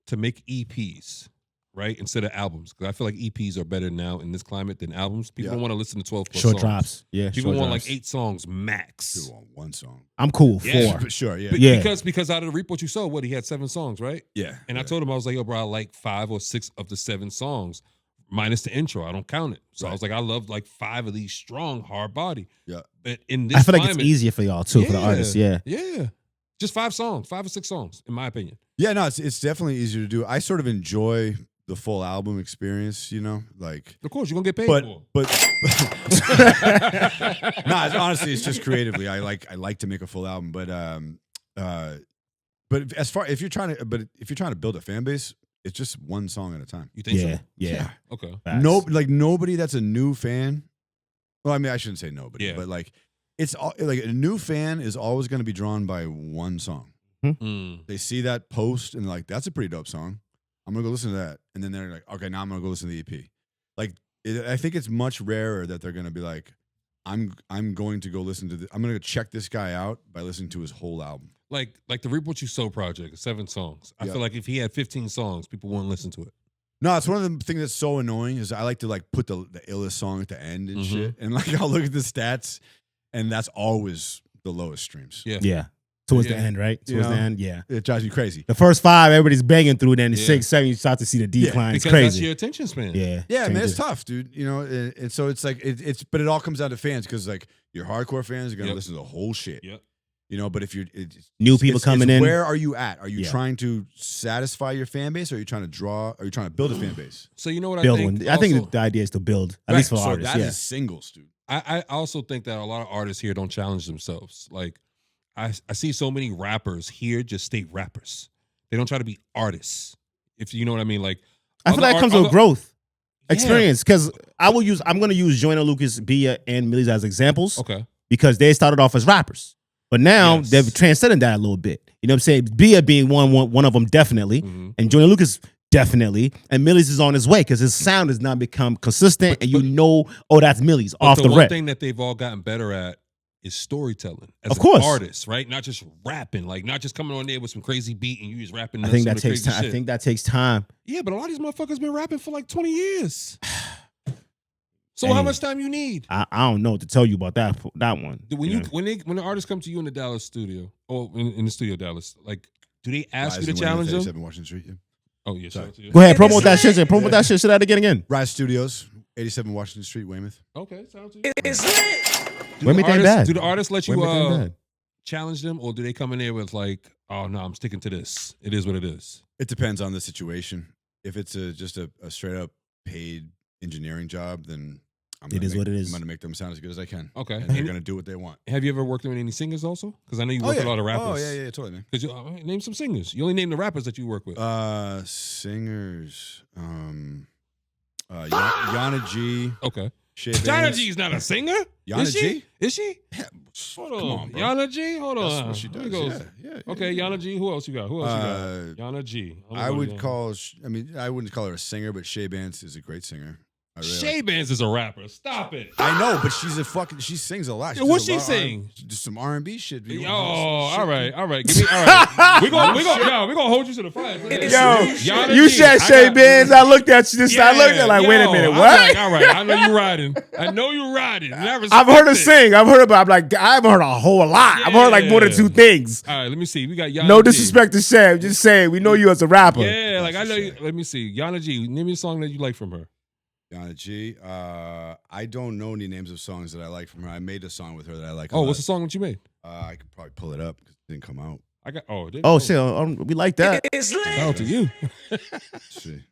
to make EPs, right, instead of albums, because I feel like EPs are better now in this climate than albums. People Yeah. don't want to listen to 12 plus Short songs. drops. Yeah. People short want drops. like 8 songs max. Do on one song. I'm cool. Yeah. 4. Sure, yeah. Yeah. Because out of the Reap What You Sow, he had 7 songs, right? Yeah. And I told him, I was like, yo, bro, I like 5 or 6 of the 7 songs, minus the intro. I don't count it. So I was like, I love like 5 of these strong, hard body. Yeah. But in this I feel like climate, it's easier for y'all too, for the Yeah. artists. Yeah. Yeah. Just 5 songs, 5 or 6 songs, in my opinion. Yeah, no, it's definitely easier to do. I sort of enjoy the full album experience, you know, like. Of course, you're gonna get paid But more. honestly, it's just creatively. I like to make a full album, but as far if you're trying to build a fan base, it's just one song at a time. You think Yeah. so? Yeah. Okay. Facts. Nobody that's a new fan. Well, I mean, I shouldn't say nobody, Yeah. but like like a new fan is always going to be drawn by one song. Mm. They see that post and like, that's a pretty dope song. I'm gonna go listen to that, and then they're like, okay, now I'm gonna go listen to the EP. Like, I think it's much rarer that they're gonna be like, I'm going to go listen to I'm gonna go check this guy out by listening to his whole album. Like the Reap What You Sow project, 7 songs. I Yeah. feel like if he had 15 songs, people wouldn't listen to it. No, it's one of the things that's so annoying is I like to like put the illest song at the end and Mhm. shit, and like I'll look at the stats, and that's always the lowest streams. Yeah. Yeah. Towards Yeah. the end, right? You Towards the know? end, yeah. It drives me crazy. The first 5, everybody's banging through. Then the Yeah. 6, 7, you start to see the decline. It's Because crazy. that's your attention span. Yeah. Yeah, man, Changes. it's tough, dude. You know, and so it's like but it all comes down to fans because like your hardcore fans are gonna Yep. listen to the whole shit. Yep. You know, but if you're New people coming in. where are you at? Are you Yeah. trying to satisfy your fan base, or are you trying to draw? Are you trying to build a fan base? So you know what Build I think? one. I think also- the idea is to build, at Right, least for so artists. that Yeah. is singles, dude. I also think that a lot of artists here don't challenge themselves. Like, I see so many rappers here just stay rappers. They don't try to be artists. If you know what I mean, like I feel like it comes with growth, experience. Because I'm going to use Joyner Lucas, Bia, and Millie's as examples. Okay. Because they started off as rappers, but now they've transcended that a little bit. You know what I'm saying? Bia being one of them definitely, and Joyner Lucas definitely, and Millie's is on his way because his sound has now become consistent, and that's Millie's off the one rep. thing that they've all gotten better at is storytelling as of course. an artist, right? Not just rapping, like not just coming on there with some crazy beat and you just rapping. I think that takes time. I think that takes time. Yeah, but a lot of these motherfuckers been rapping for like 20 years. So how much time you need? I don't know what to tell you about that one. When the artists come to you in the Dallas studio or in the studio Dallas, like do they ask you to challenge them? 87 Washington Street. Yeah. Oh yeah, sorry. Go ahead, promote that shit. Promote that shit. Say that again. Rise Studios, 87 Washington Street, Weymouth. Okay, sounds good. It's lit. Weymouth ain't bad. Do the artists let you challenge them, or do they come in there with like, oh no, I'm sticking to this. It is what it is. It depends on the situation. If it's just a straight up paid engineering job, then it is what it is. I'm going to make them sound as good as I can. Okay. And they're going to do what they want. Have you ever worked with any singers also? Because I know you work with a lot of rappers. Oh, yeah, totally, man. Because you name some singers. You only name the rappers that you work with. Singers. Yana G. Okay. Yana G's not a singer? Yana G? Is she? Yeah. Hold on. Come on, bro. Yana G? Hold on. That's what she does. Yeah. Okay, Yana G. Who else you got? Yana G. I wouldn't call her a singer, but Shay Bance is a great singer. Shay Bands is a rapper. Stop it. I know, but she sings a lot. What's she sing? Just some R&B shit. Oh, all right. Give me all right. We're gonna hold you to the fire. Yo, you said Shay Bands. I looked at you this. I looked at like, wait a minute, what? All right. I know you riding. I've heard her sing. I've heard her, but I'm like, I haven't heard a whole lot. I've heard like more than two things. All right, let me see. We got Yana No G. disrespect to Shay. I'm just saying, we know you as a rapper. Yeah, like I know you. Let me see. Yana G. Name me a song that you like from her. Yana G. I don't know any names of songs that I like from her. I made a song with her that I like. What's the song that you made? I could probably pull it up because it didn't come out. Shit. We like that. It's lit. Shout out to you. Let's see.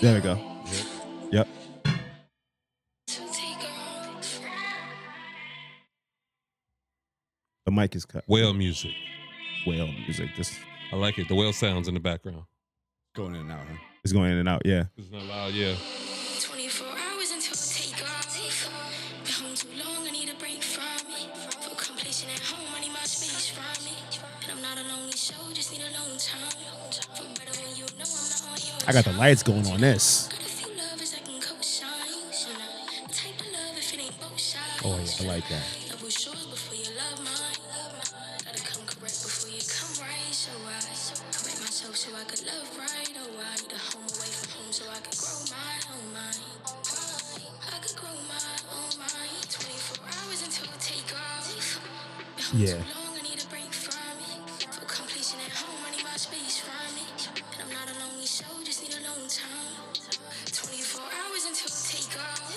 There we go. Yep. The mic is cut. Whale music. Whale music. I like it. The whale sounds in the background. Going in and out, huh? It's going in and out, yeah. It's not loud, yeah. 24 hours until take off. Been home too long, I need a break from me. For completion at home, I need my space from me. And I'm not a lonely show, just need a long time. For better when you know I'm not on your I got the lights going on this. Got a few lovers that can co-shine. The type of love if it ain't both sides. Oh, yeah, I like that. Love was yours before you love mine. Gotta come correct before you come right. So I correct myself so I could love right. Oh, I need a home away from home so I could grow my own mind. I could grow my own mind. 24 hours until we take off. Been home Yeah. too long, I need a break from it. For completion at home, I need my space from it. And I'm not a lonely show, just need a long time. 24 hours until we take off.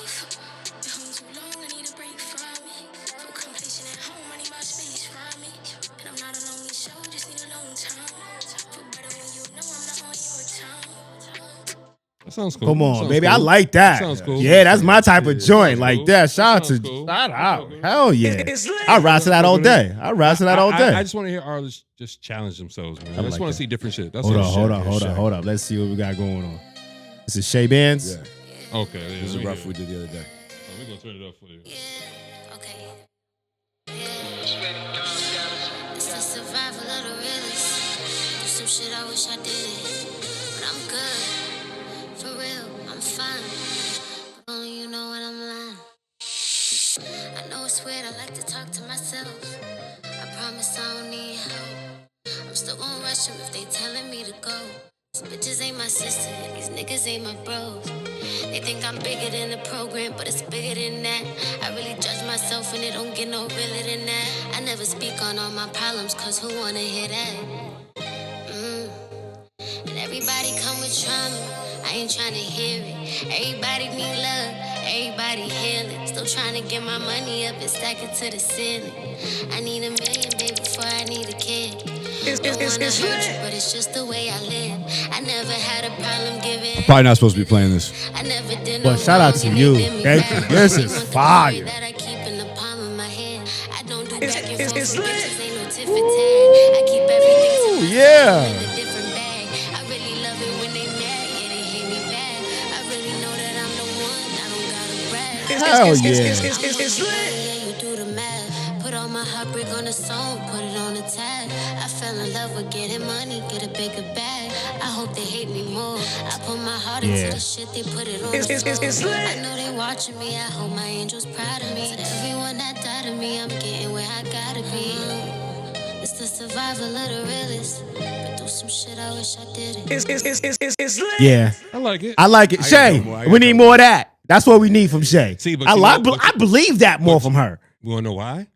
Been home too long, I need a break from it. For completion at home, I need my space from it. And I'm not a lonely show, just need a long time. For better when you know I'm not on your time. That sounds cool. Come on, Sounds baby. cool. I like that. Sounds cool. Yeah, that's my type of joint. Sounds Like cool. that. Shout out to Sounds cool. shout out. Sounds cool. Hell yeah. It's lit. I ride to that all day. I ride to that all day. I just want to hear artists just challenge themselves, man. I just like want that. to see different shit. That's Hold all. on. Let's see what we got going on. This is Shay Bands. Yeah. Okay. Yeah, This is let a me rough hear we it. did the other day. Oh, we're gonna turn it up for you. Yeah, okay. It's the survival of the realest. Do some shit I wish I did. But I'm good. For real, I'm fine. But only you know when I'm lying. I know it's weird, I like to talk to myself. I promise I don't need help. I'm still gonna rush them if they telling me to go. These bitches ain't my sister, these niggas ain't my bros. They think I'm bigger than the program, but it's bigger than that. I really judge myself and it don't get no realer than that. I never speak on all my problems, cause who wanna hear that? And everybody come with trauma, I ain't tryna hear it. Everybody need love, everybody healing. Still tryna get my money up and stack it to the ceiling. I need $1 million, baby, before I need a kid. lit. But it's just the way I live. I never had a problem giving. Probably not supposed to be playing this. I never did But shout out to you. Thank you. This is fire. That I keep in the palm of my hand. I don't do back and forth. Bitches ain't no tit for tat. I keep everything to myself yeah. in a different bag. I really love it when they mad. Yeah, they hate me bad. I really know that I'm the one. I don't gotta brag. Hell yeah. It's lit. Yeah, you do the math. Put all my heartbreak on the song, put it on the tag. I fell in love with getting money, get a bigger bag. I hope they hate me more. I put my heart into the shit, they put it on the floor. I know they watching me, I hope my angels proud of me. To everyone that died of me, I'm getting where I gotta be. It's the survival of the realest. But through some shit, I wish I did it. It's lit. Yeah. I like it. I like it. Shay, we need more of that. That's what we need from Shay. See, but I believe that more from her. You want to know why?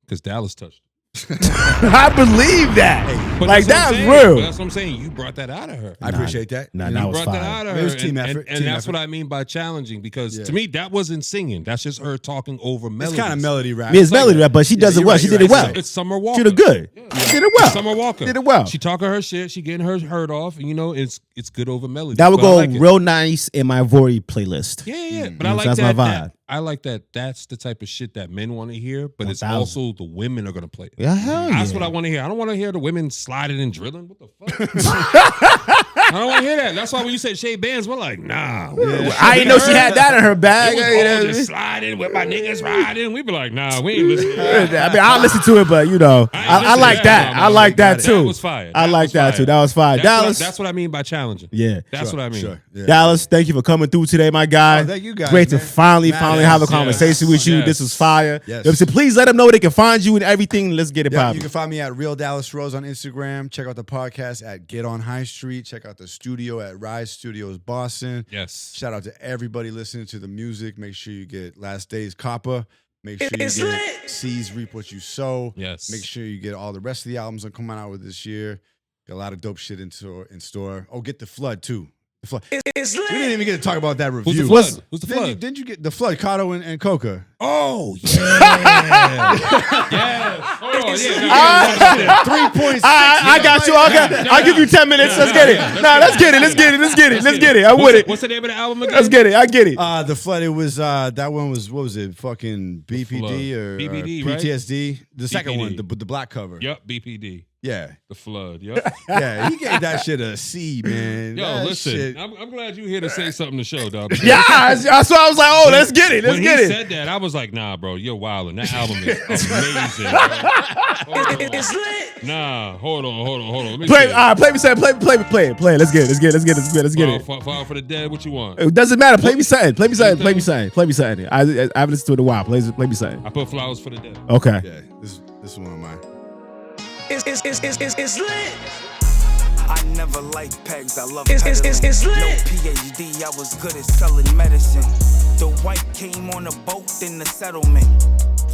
Because Dallas touched. I believe that. But Like, that's that's what I'm saying. real. But that's what I'm saying. You brought that out of her. I appreciate that. Nah, You that was brought that fire. out of her. It was team effort. And Team that's effort. what I mean by challenging. Because to me, that wasn't singing. That's just her talking over It's melody. kind of melody rap. Yeah, it's melody rap, but she does it you're well. right, She you're did it right. well. It's Summer Walker. She did good. She did it well. Summer Walker Did it well. She talking her shit. She getting her hurt off. And, you know, it's good over melody. That would But I go like it. real nice in my Vori playlist. Yeah. But I Mm, like that's that. my vibe. I like that. That's the type of shit that men want to hear. But it's 1000. also the women are gonna play it. Yeah, hell yeah. That's what I want to hear. I don't want to hear the women sliding and drilling. What the fuck? I don't want to hear that. That's why when you said Shay Bands, we're like, nah. I didn't know she had that in her bag. It was You know all what I just mean? sliding with my niggas riding. We be like, nah, we ain't listening. I mean, I'll listen to it, but you know, I like that. I like that too. That was fire. I like that too. That was fire. Dallas. That's what I mean by challenging. Yeah. That's what I mean. Sure. Yeah. Dallas, thank you for coming through today, my guy. Oh, thank you guys, Great to man. finally have a Yes, conversation with you. yes. This was fire. Yes. So please let them know where they can find you and everything. Let's get it Yeah, you popping. can find me at Real Dallas Rose on Instagram. Check out the podcast at Get On High Street. Check out the studio at Rise Studios Boston. Yes. Shout out to everybody listening to the music. Make sure you get Last Days Copper. Make sure you It's get lit. Seeds Reap What You Sow. Yes. Make sure you get all the rest of the albums that come out with this year. Got a lot of dope shit in store. Oh, get The Flood too. The Flood. It's We lit. didn't even get to talk about that review. Who's the What's- flood? Who's the Didn't you, flood? didn't you get The Flood, Kato and Coca? Oh, yeah. Yes. Hold on. Yeah. 3.6. I got you. I'll give you 10 minutes. Let's get it. Let's get it. I'm with it. What's the name of the album again? Let's get it. I get it. The Flood, it was, that one was, what was it? Fucking BPD or BPD, right? PTSD? The second one, BPD. the black cover. Yup, BPD. Yeah. The flood. Yup. Yeah, he gave that shit a C, man. Yo, That listen. shit- I'm glad you're here to say something to show, dog. Yeah, that's why I was like, oh, let's get it. Let's When get he it. said that, I was like, nah, bro, you're wildin'. That album is amazing. Bro. Hold on. It's lit. Nah, hold on. Let me Play, see. all right, play me something. Play it. Let's get it. File for the dead. What you want? It doesn't matter. Play me something. I haven't listened to it in a while. Play me something. I put flowers for the dead. Okay. Yeah, this is one of mine. It's lit. I never liked pegs, I love It's peddling. No lit. PhD, I was good at selling medicine. The white came on a boat in the settlement.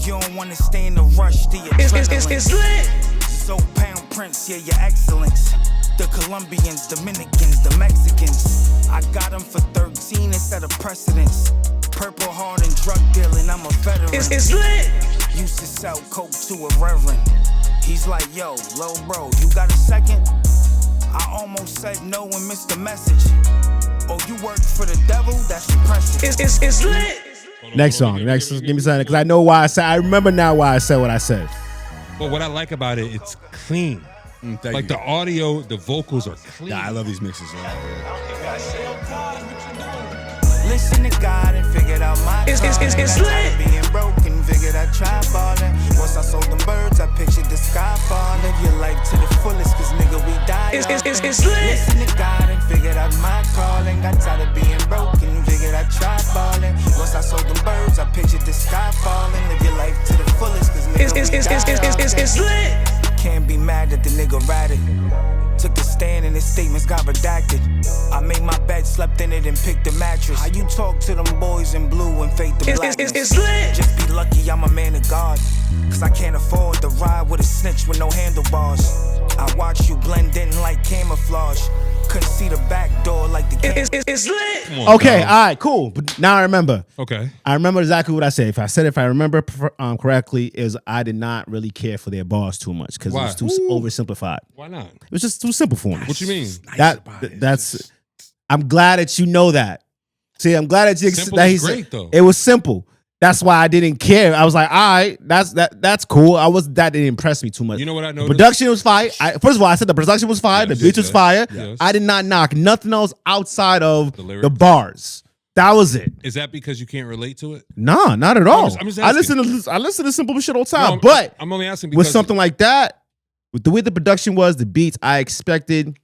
You don't wanna stay in the rush, the adrenaline. It's lit. So pound prince, yeah, your excellence. The Colombians, Dominicans, the Mexicans. I got them for 13 instead of precedence. Purple heart and drug dealing, I'm a veteran. It's lit. Used to sell coke to a reverend. He's like, yo, low bro, you got a second? I almost said no and missed the message. Oh, you work for the devil? That's impressive. It's lit. Next song. Give me something because I know why I said. I remember now why I said what I said. But what I like about it, it's clean. Thank Like you. the audio, the vocals are clean. Nah, I love these mixes. Listen to God and figured out my It's calling. lit. Got tired of being broken, figured I tried falling. Once I sold them birds, I pictured the sky falling. Live your life to the fullest, cause nigga, we die It's often. lit. Listen to God and figured out my calling. Got tired of being broken, figured I tried falling. Once I sold them birds, I pictured the sky falling. Live your life to the fullest, cause nigga, we die often. It's lit. Can't be mad that the nigga ratted. Took a stand and his statements got redacted. I made my bed, slept in it and picked the mattress. How you talk to them boys in blue and fake the blackness? It's lit. Just be lucky I'm a man of God. Cause I can't afford to ride with a snitch with no handlebars. I watch you blend in like camouflage. couldn't see the back door like the game. It's lit. Come on, Okay, dog. all right, cool. But now I remember. Okay. I remember exactly what I said. If I remember correctly, is I did not really care for their bars too much because it Why? was too oversimplified. Why not? It was just too simple for me. What you mean? That's. I'm glad that you know that. See, I'm glad that you. Simple that is he great, said, though. It was simple. That's why I didn't care. I was like, all right, that's cool. That didn't impress me too much. You know what I The noticed? production was fire. First of all, I said the production was fire. Yes, the beat was yes, fire. yes. I did not knock nothing else outside of The lyrics? the bars. That was it. Is that because you can't relate to it? Nah, not at all. I'm just I asking. listen to simple shit all the No, time. I'm- but I'm only asking because with something like that, with the way the production was, the beats, I expected.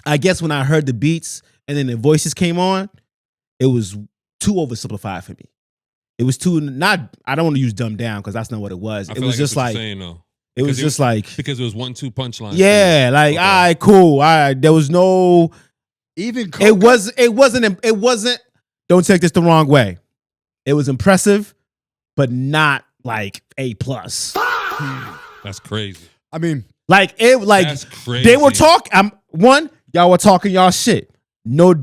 I guess when I heard the beats and then the voices came on, it was too oversimplified for me. It was too not. I don't want to use dumbed down because that's not what it was. I It feel was that's just what like you're saying, though. it was Because just like because it was 1-2 punchlines. yeah, like Okay. all right, cool, all right. There was no. Even It wasn't. Don't take this the wrong way. It was impressive, but not like A+. That's crazy. I mean, Like it, like That's crazy. they were talking. Y'all were talking y'all shit. No,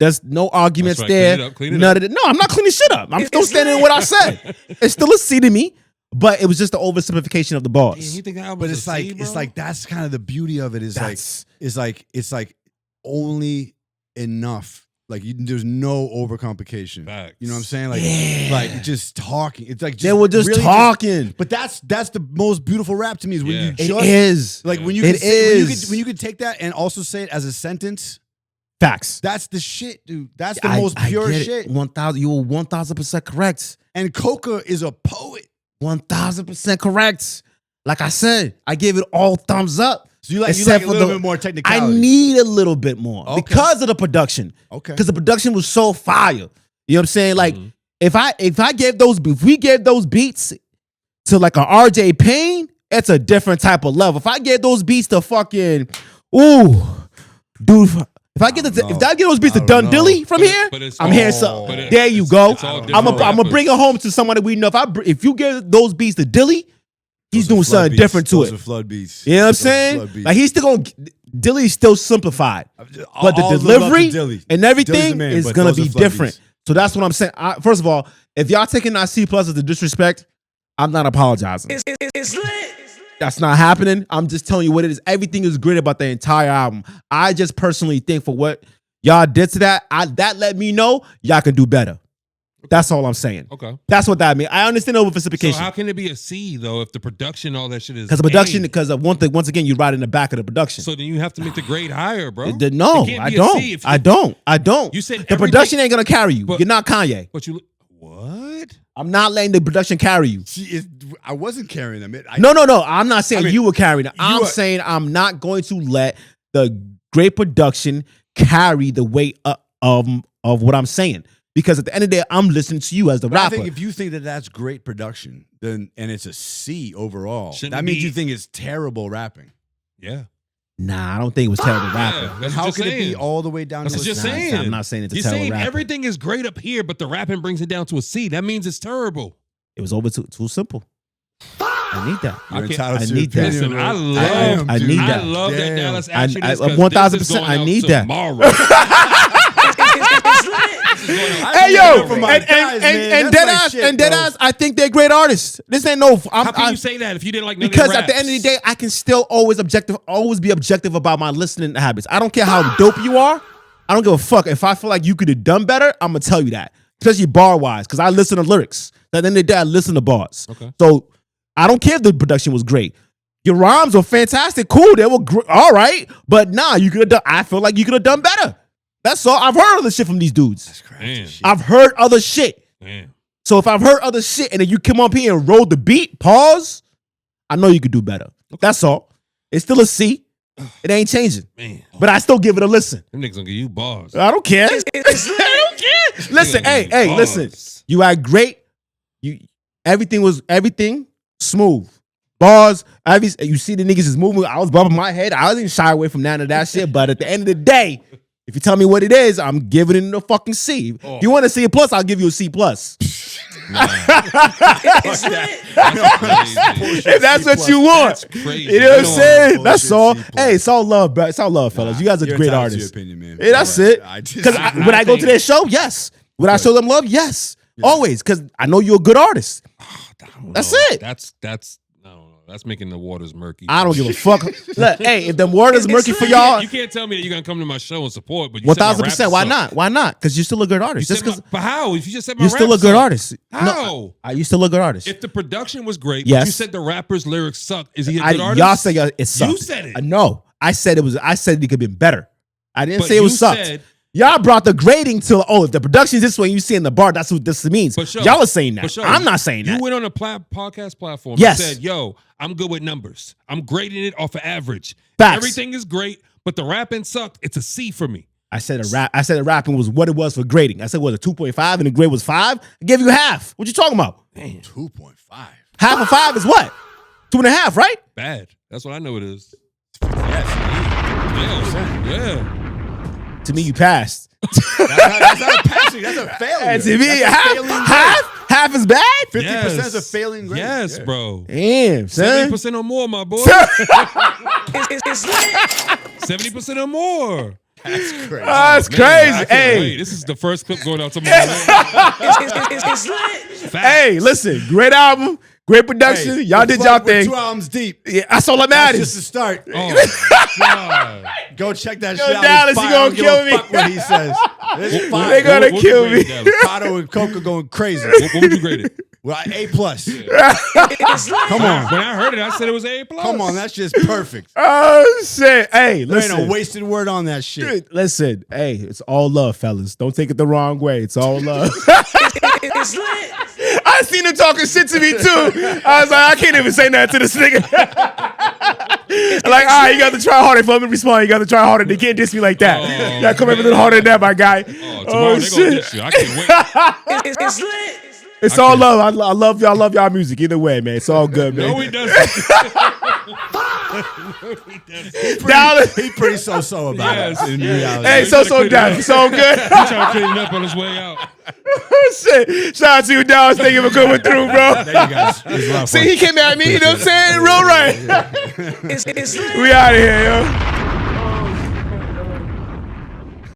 there's no arguments That's right. there. Clean it up. None of it. No, I'm not cleaning shit up. I'm still It's standing in what I said. It's still a C to me, but it was just the oversimplification of the Damn, bars. you think that album but was it's a like C, it's bro? like that's kind of the beauty of it. That's- It's like only enough. Like there's no overcomplication. Facts. You know what I'm saying? Like Yeah. like just talking. It's like They were just really talking. but that's the most beautiful rap to me is when Yeah. you It just is like when you It can say, is. when you could take that and also say it as a sentence. facts. That's the shit, dude. That's the most I pure get it. shit. 1,000. You were 1,000% correct. And Coca is a poet. 1,000% correct. Like I said, I gave it all thumbs up. So you like Except a for little the- bit more I technicality. need a little bit more Okay. because of the production. Okay. Because the production was so fire. You know what I'm saying? Like Mhm. if we gave those beats to like a RJ Payne, it's a different type of level. If I gave those beats to fucking dude, if I get those beats to I don't Dun know. Dilly from But here, it's I'm all- hearing something. but it- There you it's- go. it's all I'm different gonna rappers. bring it home to somebody we know. If you give those beats to Dilly, he's Those are doing flood something beats. different to Those it. are flood beats. You know what I'm Those are saying? flood beats. Like he's still gonna Dilly's still simplified. But the All love to delivery Dilly. and Dilly's everything the man, is but gonna those are be flood different. beats. So that's what I'm saying. First of all, if y'all taking our C+ as a disrespect, I'm not apologizing. It's lit. That's not happening. I'm just telling you what it is. Everything is great about the entire album. I just personally think for what y'all did to that, that let me know y'all can do better. That's all I'm saying. Okay. That's what that means. I understand So oversimplification. how can it be a C though if the production, all that shit is? Because the production, A? because of one thing, once again, you ride in the back of the production. So then you have to make the grade higher, bro. No, It can't I be a don't. C if- I don't. You said the production everything- ain't gonna carry you. But- You're not Kanye. But you what? I'm not letting the production carry you. I wasn't carrying them. No. I'm not saying I mean, you were carrying it. I'm are- saying I'm not going to let the great production carry the weight of what I'm saying. Because at the end of the day, I'm listening to you as the But I rapper. think if you think that that's great production, then and it's a C overall, Shouldn't that it means be- you think it's terrible rapping. Yeah. Nah, I don't think it was terrible Yeah, rapping. that's How what could you're it be saying. all the way down That's to what a you're C? saying. I'm not saying it's a You're terrible saying rapping. everything is great up here, but the rapping brings it down to a C. That means it's terrible. It was over too simple. I need that. You're I can't- entitled I to need your that. opinion, Listen, I bro. love- Damn, I dude. need I that. love that Damn. Dallas asked you I- this 'cause 1000%, this is going I out need that. tomorrow. It's lit. Hey I yo, need it for my guys, man. and That's my Deadass shit, and bro. Deadass, I think they're great artists. This ain't no. How can you say that if you didn't like none of Because their at the end of the raps? day, I can still always be objective about my listening habits. I don't care how dope you are. I don't give a fuck. If I feel like you could have done better, I'm gonna tell you that. Especially bar wise, because I listen to lyrics. At the end of the day, I listen to bars. Okay. So I don't care if the production was great. Your rhymes were fantastic, cool. They were all right, but nah, you could have done. I feel like you could have done better. That's all. I've heard other shit from these dudes. Damn. I've heard other shit. Damn. So if I've heard other shit and then you come up here and roll the beat, pause, I know you could do better. That's all. It's still a C. It ain't changing. Man, But I still give it a listen. them niggas gonna give you bars. I don't care. It's lit. I don't care. Listen, They hey, gonna give you listen. bars. You had great. Everything smooth. Bars. You see the niggas is moving. I was bumping my head. I didn't shy away from none of that shit. But at the end of the day, if you tell me what it is, I'm giving it a fucking C. Oh. If you want a C plus, I'll give you a C plus. It's lit. If that's what you want. That's crazy. You know what I'm saying? Bullshit That's all. C+. Hey, it's all love, bro. It's all love, fellas. You guys are You're great entitled to artists. Your opinion, man. Yeah, that's it. I just- Because I when I go think- to their show, yes. Would I show them love? Yes. Always. Because I know you're a good artist. That's it. That's I don't know. That's making the waters murky. I don't give a fuck. Look, hey, if the water is murky for y'all, You can't tell me that you're gonna come to my show and support, but you said my rap 1000%. Why sucks. not? Why not? Because you're still a good You artist. said Just because but how? If you just said my you're still a rap good sucks. artist. How? You still a good artist. If the production was great, Yes. but you said the rapper's lyrics suck, is he a good artist? Y'all say it sucked. You said it. No, I said it was. I said it could have been better. I didn't But say it was you sucked. said- Y'all brought the grading to if the production's this way, you see in the bar, that's what this means. For sure. Y'all are saying that. For sure. I'm not saying You that. went on a podcast platform Yes. and said, yo, I'm good with numbers. I'm grading it off of average. Facts. Everything is great, but the rapping sucked. It's a C for me. I said the rapping was what it was for grading. I said was a 2.5 and the grade was 5. I gave you half. What you talking about? 2.5. Half of 5 is what? 2.5, right? Bad. That's what I know it is. Yes. Yeah. To me, you passed. That's not a passing. That's a failure. And to me, That's a failing grade. half is bad. 50% is a failing grade. Yes, Yeah. bro. Damn, son. 70% or more, my boy. It's lit. 70% or more. That's crazy. That's Man, crazy. I can't Hey, wait. This is the first clip going out to my It's lit. hey, listen, great album, great production. Hey, y'all the did fuck, y'all we're thing. 2 albums deep. Yeah, that's all that That's matters. just the start. Oh, God. Go check that Yo, shit out. Dallas, It's you fire. gonna I don't give kill a me. fuck what he says. It's fire. They gonna What kill would you me. grade that? Pato and Coca going crazy. What would you grade it? Well, A+. It's lit. Come on. When I heard it, I said it was A+. Come on, that's just perfect. Oh shit! Hey, There ain't listen. a wasted word on that shit. Listen, hey, it's all love, fellas. Don't take it the wrong way. It's all love. It's lit. I seen him talking shit to me too. I was like, I can't even say that to this nigga. Like, all right, you got to try harder. For me to respond, you got to try harder. They can't diss me like that. Oh, You got to come up a little harder than that, my guy. Oh, tomorrow they gonna diss you. I can't wait. It's lit. It's all love. I love y'all. Love y'all music. Either way, man. It's all good, man. No, he doesn't. Dallas. He pretty so-so about Yes, it in yes. reality. Hey, so down. So good. He trying to clean it up on his way out. Shit. Shout out to you, Dallas. Thank you for coming through, bro. Thank you guys. It was a lot of See, fun. he came at me. You know what I'm saying? Real right. It's lit. We out of here, yo.